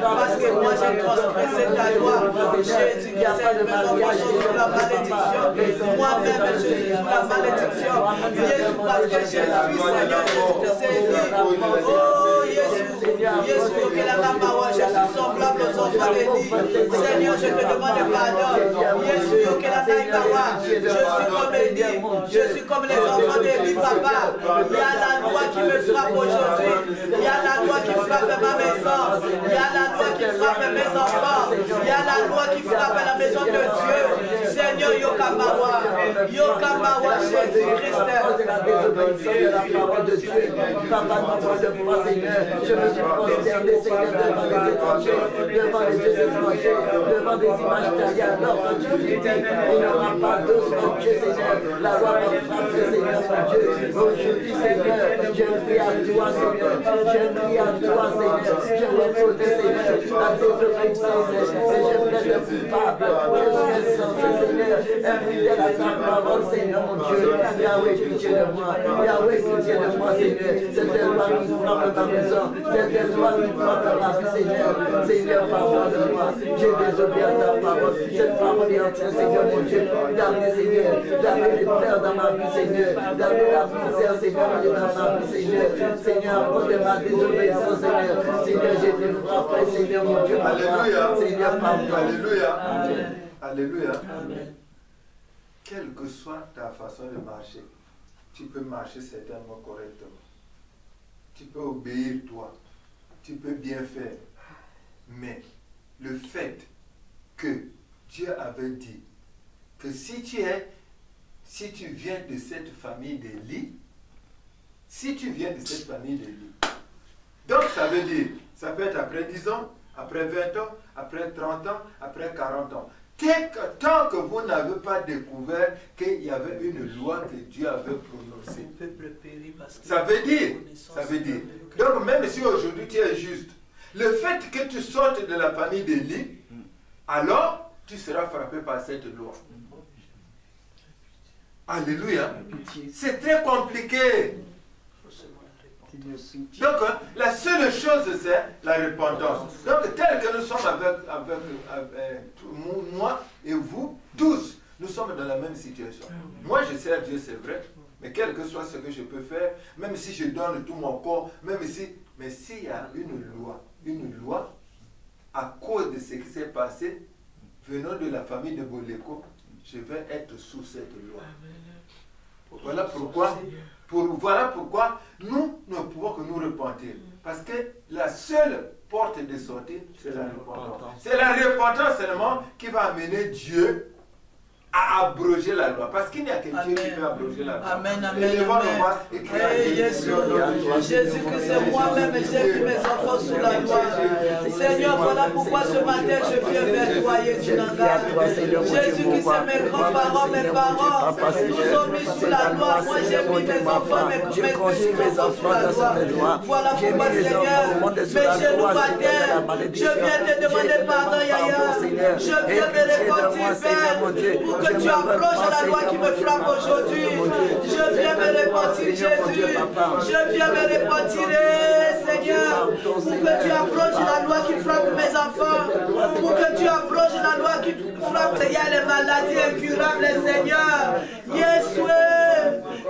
Parce que moi j'ai transgressé ta loi. Jésus, mes enfants sont sous la malédiction. Moi-même je suis sous la malédiction. Jésus, parce que je suis Seigneur, je suis dit. Oh Jésus, je suis semblable aux enfants d'Élie. Seigneur, je te demande pardon. Jésus, je suis comme Élie. Je suis comme les enfants d'Élie, papa. Il y a la loi qui me frappe aujourd'hui. Il y a la loi qui frappe ma maison. Il y a la loi qui frappe mes enfants. Il y a la loi qui frappe la maison de Dieu. Seigneur, Yokamawa. Yokamawa, Jésus-Christ. Papa, Seigneur, je me suis prosterné, Seigneur, devant les étrangers, devant les dieux étrangers, devant des images derrière l'or, quand tu dis, il n'y aura pas d'autre que Dieu, Seigneur. La loi va frapper, Seigneur, mon Dieu. Aujourd'hui, Seigneur, je prie à toi, Seigneur. Je prie à toi, Seigneur. Je reconnais, Seigneur, la désobéissance et je plaide le coupable. Je suis censé, Seigneur, infidèle à ta parole, Seigneur, mon Dieu. Yahweh, pitié de moi. Yahweh, pitié de moi, Seigneur. C'est tes lois qui frappent ma maison. C'est tes lois qui frappent ma vie, Seigneur. Seigneur, pardonne-moi. J'ai désobéi à ta parole. Cette parole est en train, Seigneur, mon Dieu, d'amener, Seigneur, d'amener les pleurs dans ma vie, Seigneur. D'amener la misère, Seigneur, dans ma vie, Seigneur. Seigneur, à cause de ma désobéissance, Seigneur. Seigneur, j'ai été frappé, Seigneur, mon Dieu, par toi. Seigneur, pardon. Alléluia. Amen. Alléluia. Amen. Quelle que soit ta façon de marcher, tu peux marcher certainement correctement. Tu peux obéir toi. Tu peux bien faire. Mais le fait que Dieu avait dit que si tu viens de cette famille d'Élie, donc ça veut dire, ça peut être après 10 ans, après 20 ans, après 30 ans, après 40 ans. Tant que vous n'avez pas découvert qu'il y avait une loi que Dieu avait prononcée. Ça veut dire. Donc même si aujourd'hui tu es juste, le fait que tu sortes de la famille d'Élie, alors tu seras frappé par cette loi. Alléluia. C'est très compliqué. Donc, la seule chose, c'est la repentance. Donc, tel que nous sommes avec moi et vous, tous, nous sommes dans la même situation. Moi, je sers Dieu, c'est vrai, mais quel que soit ce que je peux faire, même si je donne tout mon corps, mais s'il y a une loi, à cause de ce qui s'est passé, venant de la famille de Boleko, je vais être sous cette loi. Voilà pourquoi nous ne pouvons que nous repentir. Parce que la seule porte de sortie, c'est la repentance. C'est la repentance seulement qui va amener Dieu à abroger la loi. Parce qu'il n'y a que Dieu qui peut abroger la loi. Amen, amen, amen. Jésus, que c'est moi-même, j'ai mis mes enfants sous la loi. Seigneur, voilà pourquoi ce matin je viens vers toi, Jésus Nanga. Jésus, que c'est mes grands-parents, mes parents, nous ont mis sous la loi. Moi, j'ai mis mes enfants, mes enfants sous la loi. Voilà pourquoi, Seigneur, mes genoux matin, je viens te demander pardon, Yaya. Je viens me repentir, Père, pour que tu approches la loi qui me frappe aujourd'hui. Je viens me repentir, Jésus. Je viens me repentir, Seigneur, pour que tu approches la loi qui frappe mes enfants, pour que tu approches la loi qui frappe, Seigneur, les maladies incurables, Seigneur. Yeshua,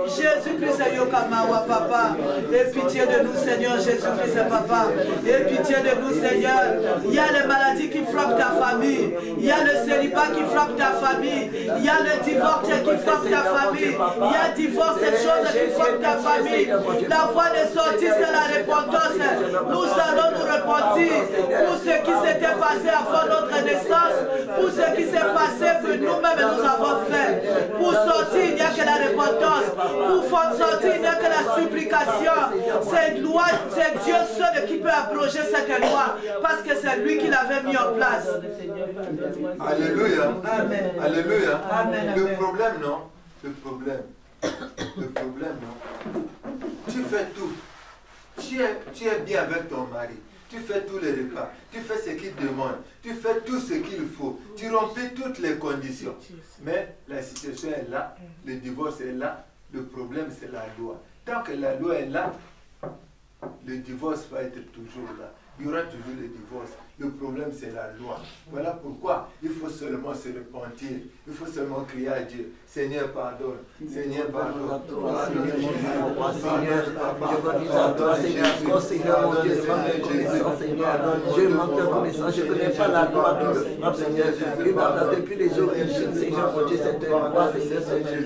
Jésus-Christ est Yokamawa, papa. Aie pitié de nous, Seigneur. Jésus-Christ est papa. Aie pitié de nous, Seigneur. Il y a les maladies qui frappent ta famille. Il y a le célibat qui frappe ta famille. Il y a le divorce qui frappe ta famille. Il y a divorce, cette chose qui frappe ta famille. La voie de sortie, c'est la repentance. Nous allons nous repentir pour ce qui s'était passé avant notre naissance, pour ce qui s'est passé que nous-mêmes nous avons fait. Pour sortir, il n'y a que la repentance. Pour sortir, il n'y a que la supplication. Cette loi, c'est Dieu seul qui peut abroger cette loi, parce que c'est lui qui l'avait mis en place. Alléluia. Amen. Alléluia. Amen. Le problème, non? Le problème, non? Tu fais tout. Tu es bien avec ton mari. Tu fais tous les repas. Tu fais ce qu'il demande. Tu fais tout ce qu'il faut. Tu remplis toutes les conditions. Mais la situation est là. Le divorce est là. Le problème, c'est la loi. Tant que la loi est là, le divorce va être toujours là. Il y aura toujours le divorce. Le problème, c'est la loi. Voilà pourquoi il faut seulement se repentir. Il faut seulement crier à Dieu. Seigneur, pardonne. Seigneur, pardonne. Seigneur, je reviens à toi, Seigneur. Seigneur, mon Dieu, je manque de connaissance, Seigneur. Je manque de connaissance. Je ne connais pas la loi qui me frappe, Seigneur. Et maintenant, depuis les origines, Seigneur, mon Dieu, cette loi,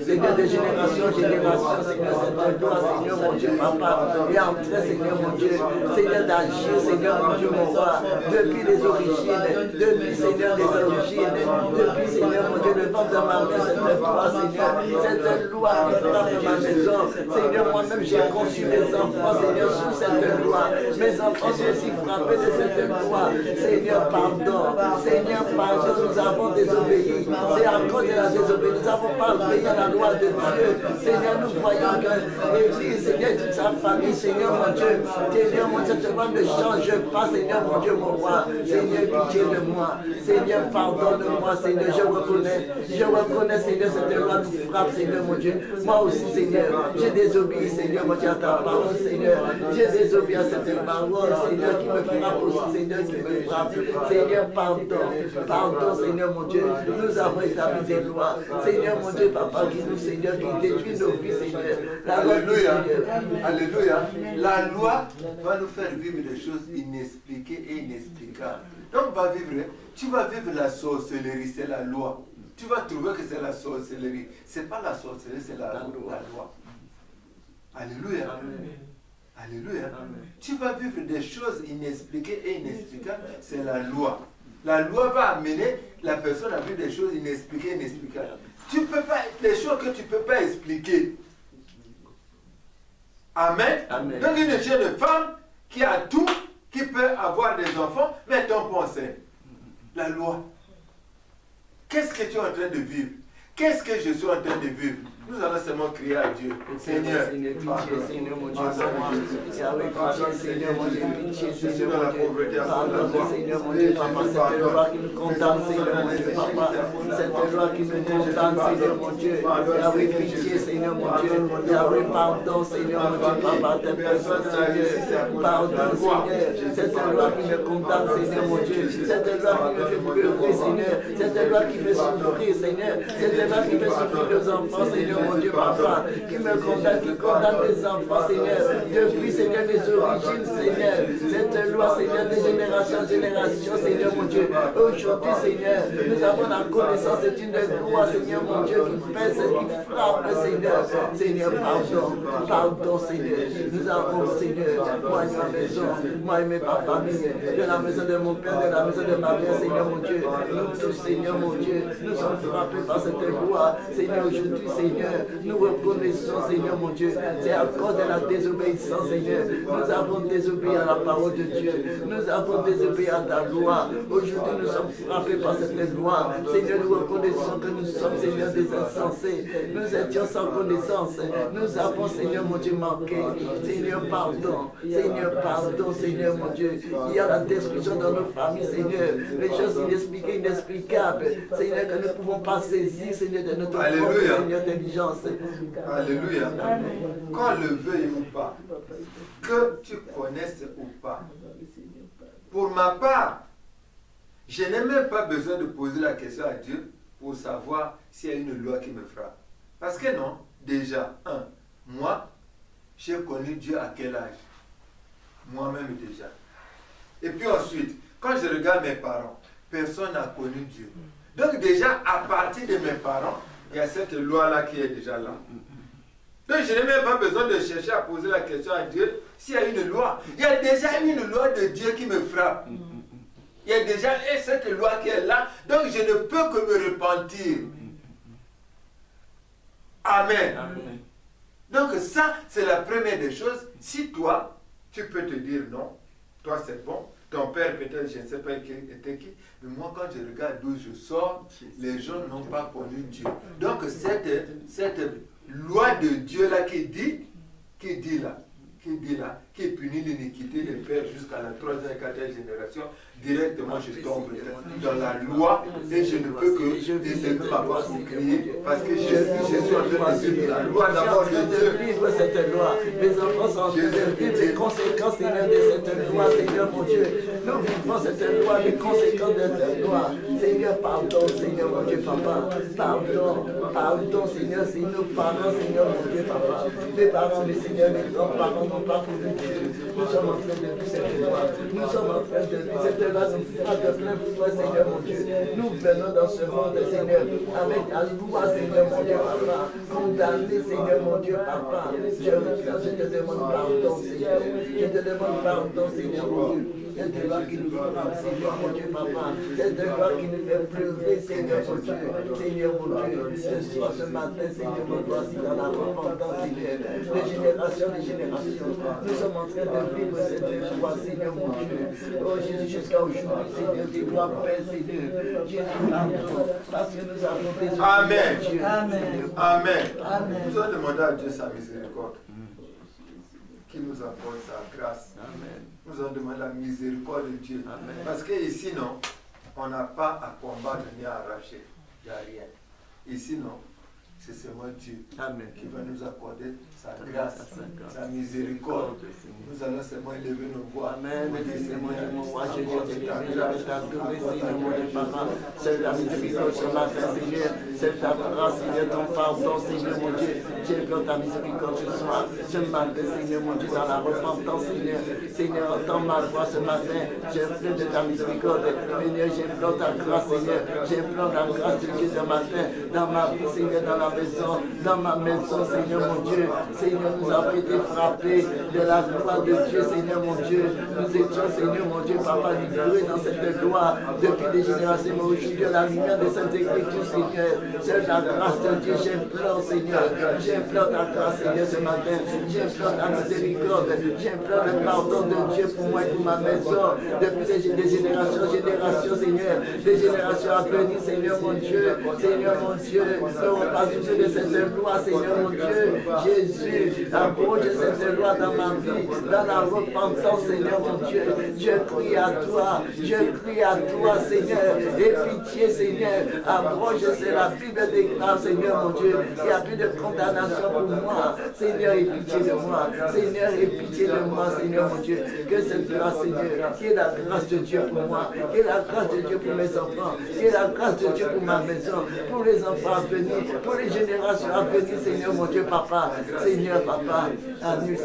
Seigneur, de génération en génération, Seigneur, cette loi, Seigneur, mon Dieu, papa, et en train, Seigneur, mon Dieu, Seigneur, d'agir, Seigneur, mon Dieu, mon roi, depuis les origines, depuis, Seigneur, les origines, depuis, Seigneur, mon Dieu, le ventre de ma mère, cette loi, Seigneur, cette loi qui frappe ma maison, Seigneur, moi-même, j'ai conçu mes enfants, Seigneur, sous cette loi, mes enfants sont aussi frappés de cette loi, Seigneur, pardon, Seigneur, pardon, nous avons désobéi, c'est à cause de la désobéissance, nous n'avons pas obéi à la loi de Dieu, Seigneur, nous voyons que l'Église, Seigneur, toute sa famille, Seigneur, mon Dieu, Seigneur, mon Dieu, cette loi ne change pas, Seigneur, mon Dieu, mon roi, Seigneur, pitié de moi, Seigneur, pardonne-moi, Seigneur, je reconnais, Seigneur, cette loi nous frappe, Seigneur, mon Dieu, moi aussi, Seigneur, j'ai désobéi, Seigneur, mon Dieu, à ta parole, Seigneur, j'ai désobéi à cette parole, Seigneur, qui me frappe aussi, Seigneur, qui me frappe, Seigneur, pardon, Seigneur, mon Dieu, nous avons établi des lois, Seigneur, mon Dieu, papa, qui nous, Seigneur, qui détruit nos vies, Seigneur, Alléluia, alléluia, la loi va nous faire vivre des choses inexpliquées et inexplicables. Donc, tu vas vivre la sorcellerie, c'est la loi. Tu vas trouver que c'est la sorcellerie. Ce n'est pas la sorcellerie, c'est la loi. Alléluia. Alléluia. Tu vas vivre des choses inexpliquées et inexplicables, c'est la loi. La loi va amener la personne à vivre des choses inexpliquées et inexplicables. Tu peux pas, des choses que tu ne peux pas expliquer. Amen. Amen. Donc une jeune femme qui a tout, qui peut avoir des enfants, mais ton pensée. La loi. Qu'est-ce que tu es en train de vivre? Qu'est-ce que je suis en train de vivre? Nous allons seulement crier à Dieu. Seigneur, pitié, Seigneur, mon Dieu, Seigneur, mon Dieu, pitié, Seigneur, mon Dieu, pardonne, Seigneur, mon Dieu, papa, cette loi qui nous condamne, Seigneur, mon Dieu, papa, cette loi qui nous condamne, Seigneur, mon Dieu, Yahweh, pitié, Seigneur, mon Dieu, Yahweh, pardon, Seigneur, mon Dieu, papa, telle personne, Seigneur, pardon, Seigneur, cette loi qui me condamne, Seigneur, mon Dieu, cette loi qui me fait pleurer, Seigneur, cette loi qui fait souffrir, Seigneur, cette loi qui fait souffrir nos enfants, Seigneur, mon Dieu, papa, qui me condamne, qui condamne les enfants, Seigneur, depuis, Seigneur, les origines, Seigneur, cette loi, Seigneur, de génération en génération, Seigneur, mon Dieu, aujourd'hui, Seigneur, nous avons la connaissance, c'est une loi, Seigneur, mon Dieu, qui pèse, qui frappe, Seigneur, pardon, Seigneur, nous avons, Seigneur, moi et ma maison, moi et ma famille, de la maison de mon père, de la maison de ma mère, Seigneur, mon Dieu, nous tous, Seigneur, mon Dieu, nous sommes frappés par cette loi, Seigneur, aujourd'hui, Seigneur, nous reconnaissons, Seigneur, mon Dieu, c'est à cause de la désobéissance, Seigneur, nous avons désobéi à la parole de Dieu, nous avons désobéi à ta loi, aujourd'hui, nous sommes frappés par cette loi, Seigneur, nous reconnaissons que nous sommes, Seigneur, des insensés, nous étions sans connaissance, nous avons, Seigneur, mon Dieu, manqué, Seigneur, pardon, Seigneur, mon Dieu, il y a la destruction dans nos familles, Seigneur, les choses inexpliquées, inexplicables, Seigneur, que nous ne pouvons pas saisir, Seigneur, de notre propre, Seigneur, intelligence. Alléluia. Qu'on le veuille ou pas, que tu connaisses ou pas. Pour ma part, je n'ai même pas besoin de poser la question à Dieu pour savoir s'il y a une loi qui me frappe. Parce que non, déjà, Moi, j'ai connu Dieu à quel âge? Moi-même déjà. Et puis ensuite, quand je regarde mes parents, personne n'a connu Dieu. Donc déjà, à partir de mes parents, il y a cette loi-là qui est déjà là. Donc je n'ai même pas besoin de chercher à poser la question à Dieu s'il y a une loi. Il y a déjà une loi de Dieu qui me frappe. Il y a déjà cette loi qui est là. Donc je ne peux que me repentir. Amen. Amen. Donc ça, c'est la première des choses. Si toi, tu peux te dire non, toi c'est bon. Ton père peut-être, je ne sais pas qui était qui, mais moi quand je regarde d'où je sors, les gens n'ont pas connu Dieu. Donc cette loi de Dieu là qui dit là, qui punit l'iniquité des pères jusqu'à la 3e et 4e génération, directement je tombe dans la loi et je ne peux que laisser ma voix crier parce que je suis en train de vivre la loi d'abord de Dieu. Vivre cette loi. Mes enfants sont en train de vivre les conséquences, Seigneur, de cette loi, Seigneur mon Dieu. Nous vivons cette loi, les conséquences de cette loi. Seigneur, pardon, Seigneur mon Dieu, papa. Pardon, Seigneur, c'est nos parents, Seigneur mon Dieu, papa. Les parents, les Seigneur, les grands-parents n'ont pas connu Dieu. Nous sommes en train de vivre cette loi. Nous sommes en train de vivre cette loi. Nous fera de plein pouvoir, Seigneur mon Dieu. Nous venons dans ce monde, Seigneur, avec la loi, Seigneur mon Dieu, papa. Condamné, Seigneur mon Dieu, papa. Je te demande pardon, Seigneur. Je te demande pardon, Seigneur mon Dieu. Cette loi qui nous frappe, Seigneur mon Dieu, papa. Cette loi qui nous fait pleurer, Seigneur mon Dieu. Seigneur mon Dieu, ce soir, ce matin, Seigneur mon Dieu, voici dans la repentance, Seigneur. De génération en génération, nous sommes en train de vivre cette loi, Seigneur mon Dieu. Oh Jésus, jusqu'à aujourd'hui, Seigneur, tu dois paix, Seigneur. Jésus, pardon, parce que nous avons besoin Amen. de Dieu. Amen. Amen. Nous allons demander à Dieu sa miséricorde, qui nous apporte sa grâce. Amen. Nous allons demander la miséricorde de Dieu. Amen. Parce qu'ici, non, on n'a pas à combattre ni à arracher. Il n'y a rien. Ici, non, c'est seulement Dieu Amen. qui va nous accorder sa grâce, sa miséricorde. Nous allons seulement élever nos voix. Amen. Seigneur mon roi, Jésus, je t'adorer, Seigneur mon Dieu, papa. C'est la miséricorde ce matin, Seigneur. C'est ta grâce, Seigneur, ton pardon, Seigneur mon Dieu. J'implore ta miséricorde ce soir, ce matin, Seigneur mon Dieu, dans la repentance, Seigneur. Seigneur, entends ma voix ce matin. J'implore de ta miséricorde. Seigneur, j'implore ta grâce, Seigneur. J'implore la grâce de Dieu ce matin, dans ma vie, Seigneur, dans la maison, dans ma maison, Seigneur mon Dieu. Seigneur, nous avons été frappés de la loi de Dieu, Seigneur mon Dieu. Nous étions, Seigneur mon Dieu, papa, livrés dans cette loi depuis des générations. Mais aujourd'hui, à la lumière de cette écriture, Seigneur, c'est la grâce de Dieu. J'implore, Seigneur. J'implore ta grâce, Seigneur, ce matin. J'implore ta miséricorde. J'implore le pardon de Dieu pour moi et pour ma maison. Depuis des générations, Seigneur. Des générations à venir, Seigneur mon Dieu. Seigneur mon Dieu. Nous on pas tous de cette loi, Seigneur mon Dieu. Jésus, abroge cette loi dans ma vie, dans la repentance, Seigneur mon Dieu. Je crie à toi, Seigneur. Et pitié, Seigneur. Abroge, c'est la Bible déclare, Seigneur mon Dieu. Il n'y a plus de condamnation pour moi. Seigneur, aie pitié de moi. Seigneur, aie pitié de moi, Seigneur mon Dieu. Que cette grâce, Seigneur, qui est la grâce de Dieu pour moi, qui est la grâce de Dieu pour mes enfants, qui est la grâce de Dieu pour ma maison, pour les enfants à venir, pour les générations à venir, Seigneur mon Dieu, papa. Seigneur, papa, annule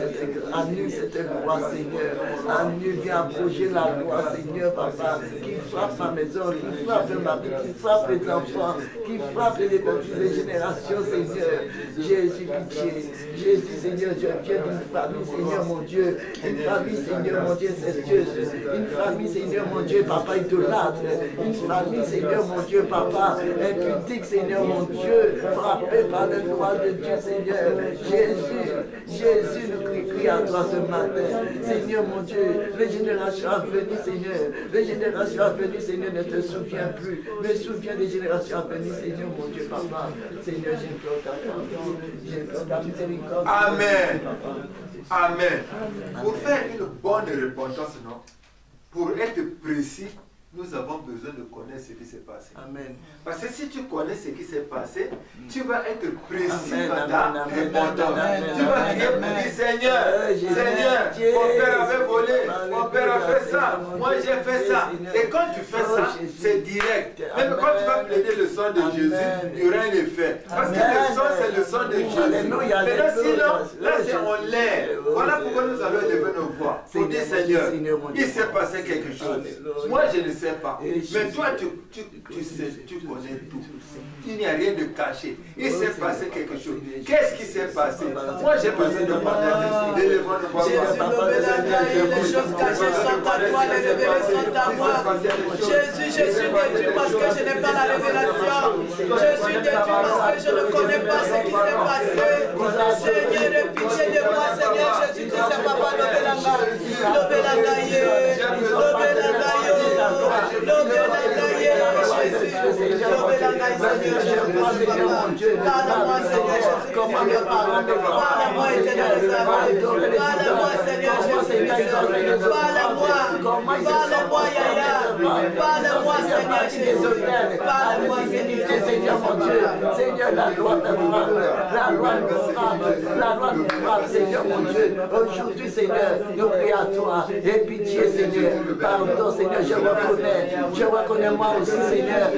cette loi, Seigneur. Annule, viens abroger la loi, Seigneur, papa, qui frappe ma maison, qui frappe ma vie, qui frappe les enfants, qui frappe les générations, Seigneur. Jésus, pitié. Jésus, Seigneur, je viens d'une famille, Seigneur mon Dieu. Une famille, Seigneur mon Dieu, incestueuse. Une famille, Seigneur mon Dieu, papa, idolâtre. Une famille, Seigneur mon Dieu, papa, impudique, Seigneur mon Dieu, frappé par le droit de Dieu, Seigneur. Jésus, nous crie à toi ce matin. Seigneur mon Dieu, les générations à venir, Seigneur. Les générations à venir, Seigneur, ne te souviens plus. Mais souviens des générations à venir, Seigneur mon Dieu, papa. Seigneur, j'implore ta pardon. J'implore ta miséricorde. Amen. Amen. Pour faire une bonne repentance, non? Pour être précis, nous avons besoin de connaître ce qui s'est passé. Amen. Parce que si tu connais ce qui s'est passé, tu vas être précis Amen, dans ta amen, amen, répondance. amen, Tu vas amen, crier pour amen. dire Seigneur, Jésus, Seigneur, Dieu, mon père avait volé, Alléluia, mon père a fait ça, Seigneur, moi j'ai fait Dieu, ça. Seigneur. Et quand tu fais Oh, ça, Jésus. c'est direct. Même Amen. quand tu vas plaider le sang de Amen. Jésus, il y aura un effet. Parce que le sang, c'est le sang de Jésus. Alléluia, Maintenant, sinon, alléluia. là c'est en l'air. Voilà pourquoi nous allons lever nos voix. Pour dire Seigneur, Seigneur, mon Dieu. il s'est passé quelque chose. Alléluia. Moi, je ne sais pas. Et Mais toi, Jésus. tu sais, tu connais tout. Il n'y a rien de caché. Il s'est passé quelque chose. Qu'est-ce qui s'est passé? Moi, j'ai besoin de partager. Élevons nos voix. Jésus, les choses cachées sont à toi, les révélations sont à moi. Jésus, je suis détruit parce que je n'ai pas la révélation. Je suis détruit parce que je ne connais pas ce qui s'est passé. Seigneur, aie pitié de moi, Seigneur Jésus, tu sais, papa, levez la main. Levez la gaille. Levez la gaille. Levez la gaille, Jésus. Levez la gaille, Seigneur Jésus. Parle-moi, Seigneur Jésus. Parle-moi, éternel des armées. Parle-moi, Seigneur Jésus. Parle-moi. Parle-moi, Yaya. Parle-moi, Seigneur Jésus. Parle-moi, Seigneur mon Dieu, Seigneur, la loi te frappe, la loi nous frappe, la loi nous frappe, Seigneur mon Dieu. Aujourd'hui, Seigneur, nous prions à toi. Aie pitié, Seigneur. Pardon, Seigneur, je reconnais moi aussi, Seigneur.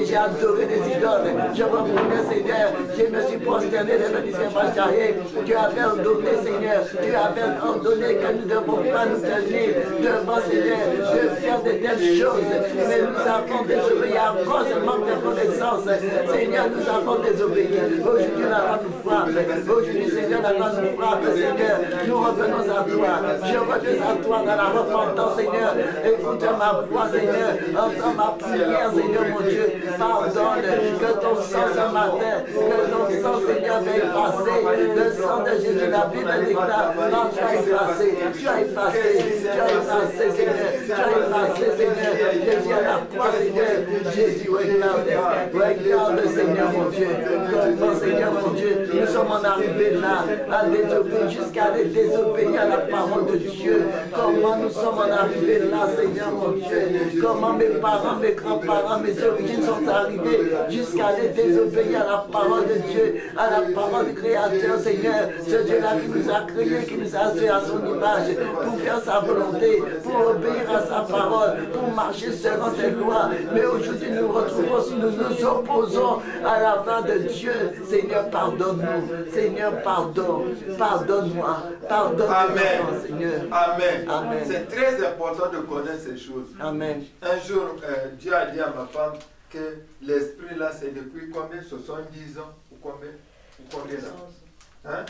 J'ai adoré des idoles. Je reconnais, Seigneur, je me suis prosterné devant l'Israël Bachahé. Tu avais ordonné, Seigneur, tu avais ordonné que nous ne devons pas nous tenir devant, Seigneur, de faire de telles choses. Mais nous avons désobéi à cause du manque de connaissance. Seigneur, nous avons désobéi. Aujourd'hui, la loi nous frappe. Aujourd'hui, Seigneur, la loi nous frappe. Seigneur, nous revenons à toi. Je reviens à toi dans la repentance, Seigneur. Écoute ma voix, Seigneur. Entends ma prière, Seigneur, mon Dieu. Pardonne que ton sang ce matin, que ton sang, Seigneur, va effacer. Le sang de Jésus, la Bible déclare, non, tu as effacé, tu as effacé, Seigneur, tu as effacé, Seigneur. Jésus à la croix, Seigneur. Jésus, regarde, Seigneur, mon Dieu. Comment, Seigneur, mon Dieu, nous sommes en arrivés là, à désobéir, jusqu'à aller désobéir à la parole de Dieu. Comment nous sommes en arrivés là, Seigneur, mon Dieu. Comment mes parents, mes grands-parents, mes origines sont arrivés jusqu'à aller désobéir à la parole de Dieu, à la parole du Créateur, Seigneur. Ce Dieu-là qui nous a créés, qui nous a fait à son image, pour faire sa volonté, pour obéir à sa parole, pour marcher selon ses lois. Mais aujourd'hui, nous nous retrouvons, si nous nous opposons à la main de Dieu. Seigneur, pardonne-nous. Seigneur, pardonne-moi. Pardonne-moi, Seigneur. Amen. Amen. C'est très important de connaître ces choses. Amen. Un jour, Dieu a dit à ma femme que l'esprit là, c'est depuis combien? 70 ans ou combien là? Hein?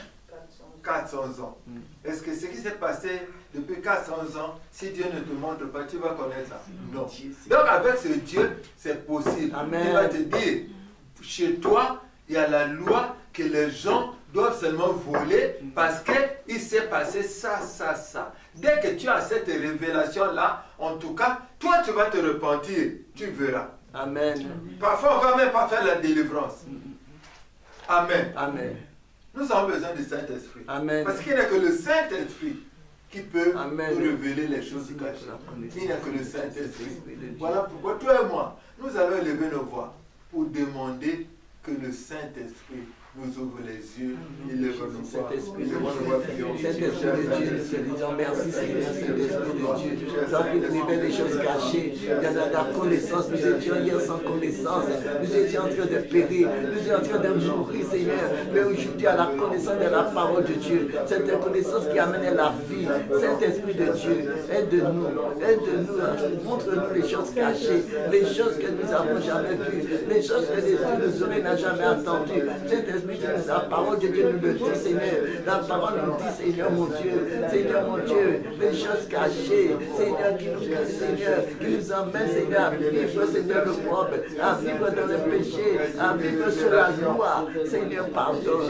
400 ans. Est-ce que ce qui s'est passé depuis 400 ans, si Dieu ne te montre pas, tu vas connaître ça? Non. Donc avec ce Dieu, c'est possible. Amen. Il va te dire, chez toi, il y a la loi que les gens doivent seulement voler parce qu'il s'est passé ça, ça, ça. Dès que tu as cette révélation-là, en tout cas, toi tu vas te repentir, tu verras. Amen. Parfois, on ne va même pas faire la délivrance. Amen. Amen. Nous avons besoin du Saint-Esprit. Amen. Parce qu'il n'y a que le Saint-Esprit qui peut Amen. nous révéler les choses cachées. Il n'y a que le Saint-Esprit. Voilà pourquoi toi et moi, nous allons élever nos voix pour demander que le Saint-Esprit nous ouvre les yeux, il lève nos voix. Saint-Esprit de Dieu, nous te disons merci, Seigneur, Saint-Esprit de Dieu. Toi qui nous révèles les choses cachées, il y a de la connaissance. Nous étions hier sans connaissance, nous étions en train de périr, nous étions en train de mourir, Seigneur. Mais aujourd'hui, à la connaissance de la parole de Dieu, cette connaissance qui amène la vie, Saint-Esprit de Dieu, aide-nous, montre-nous les choses cachées, les choses que nous n'avons jamais vues, les choses que les yeux de nos oreilles n'ont jamais entendues. La parole de Dieu nous le dit, Seigneur. La parole nous dit, Seigneur mon Dieu, les choses cachées, Seigneur, qui nous emmène, Seigneur, à vivre, Seigneur, le propre, à vivre dans le péché, à vivre sur la loi. Seigneur, pardonne.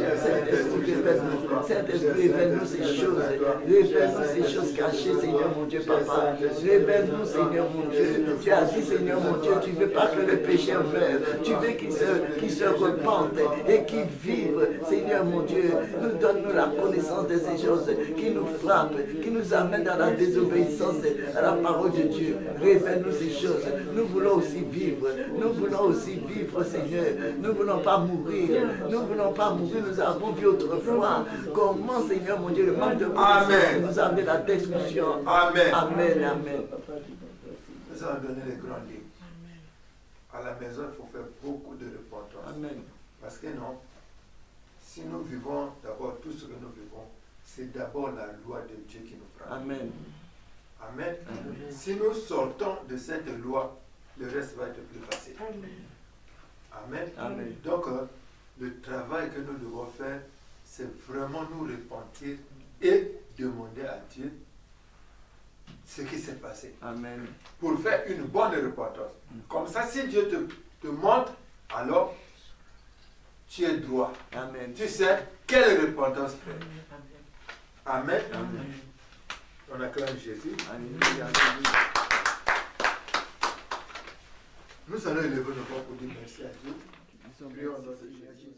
Saint-Esprit, révèle-nous ces choses. Révèle-nous ces choses cachées, Seigneur mon Dieu, Papa. Révèle-nous, Seigneur mon Dieu. Tu as dit, Seigneur mon Dieu, tu ne veux pas que le péché meure. Tu veux qu'il se repente et qu'il vivre, Seigneur mon Dieu. Nous donne-nous la connaissance de ces choses qui nous frappent, qui nous amènent dans la désobéissance à la parole de Dieu. Révèle-nous ces choses. Nous voulons aussi vivre. Nous voulons aussi vivre, Seigneur. Nous ne voulons pas mourir. Nous ne voulons pas mourir. Nous avons vu autrefois comment, Seigneur mon Dieu, le manque de connaissance nous a amené à la destruction. Amen. Amen, amen. Nous allons donner les grands livres. À la maison, il faut faire beaucoup de repentance. Amen. Parce que non, si nous vivons d'abord tout ce que nous vivons, c'est d'abord la loi de Dieu qui nous frappe. Amen. Amen. Si nous sortons de cette loi, le reste va être plus facile. Amen. Amen. Donc, le travail que nous devons faire, c'est vraiment nous repentir et demander à Dieu ce qui s'est passé. Amen. Pour faire une bonne repentance. Comme ça, si Dieu te montre, alors tu es droit. Amen. Tu sais quelle repentance faire. Amen. Amen. On acclame Jésus. Alléluia. Nous allons élever nos voix pour dire merci à Dieu. Prions dans le nom de Jésus.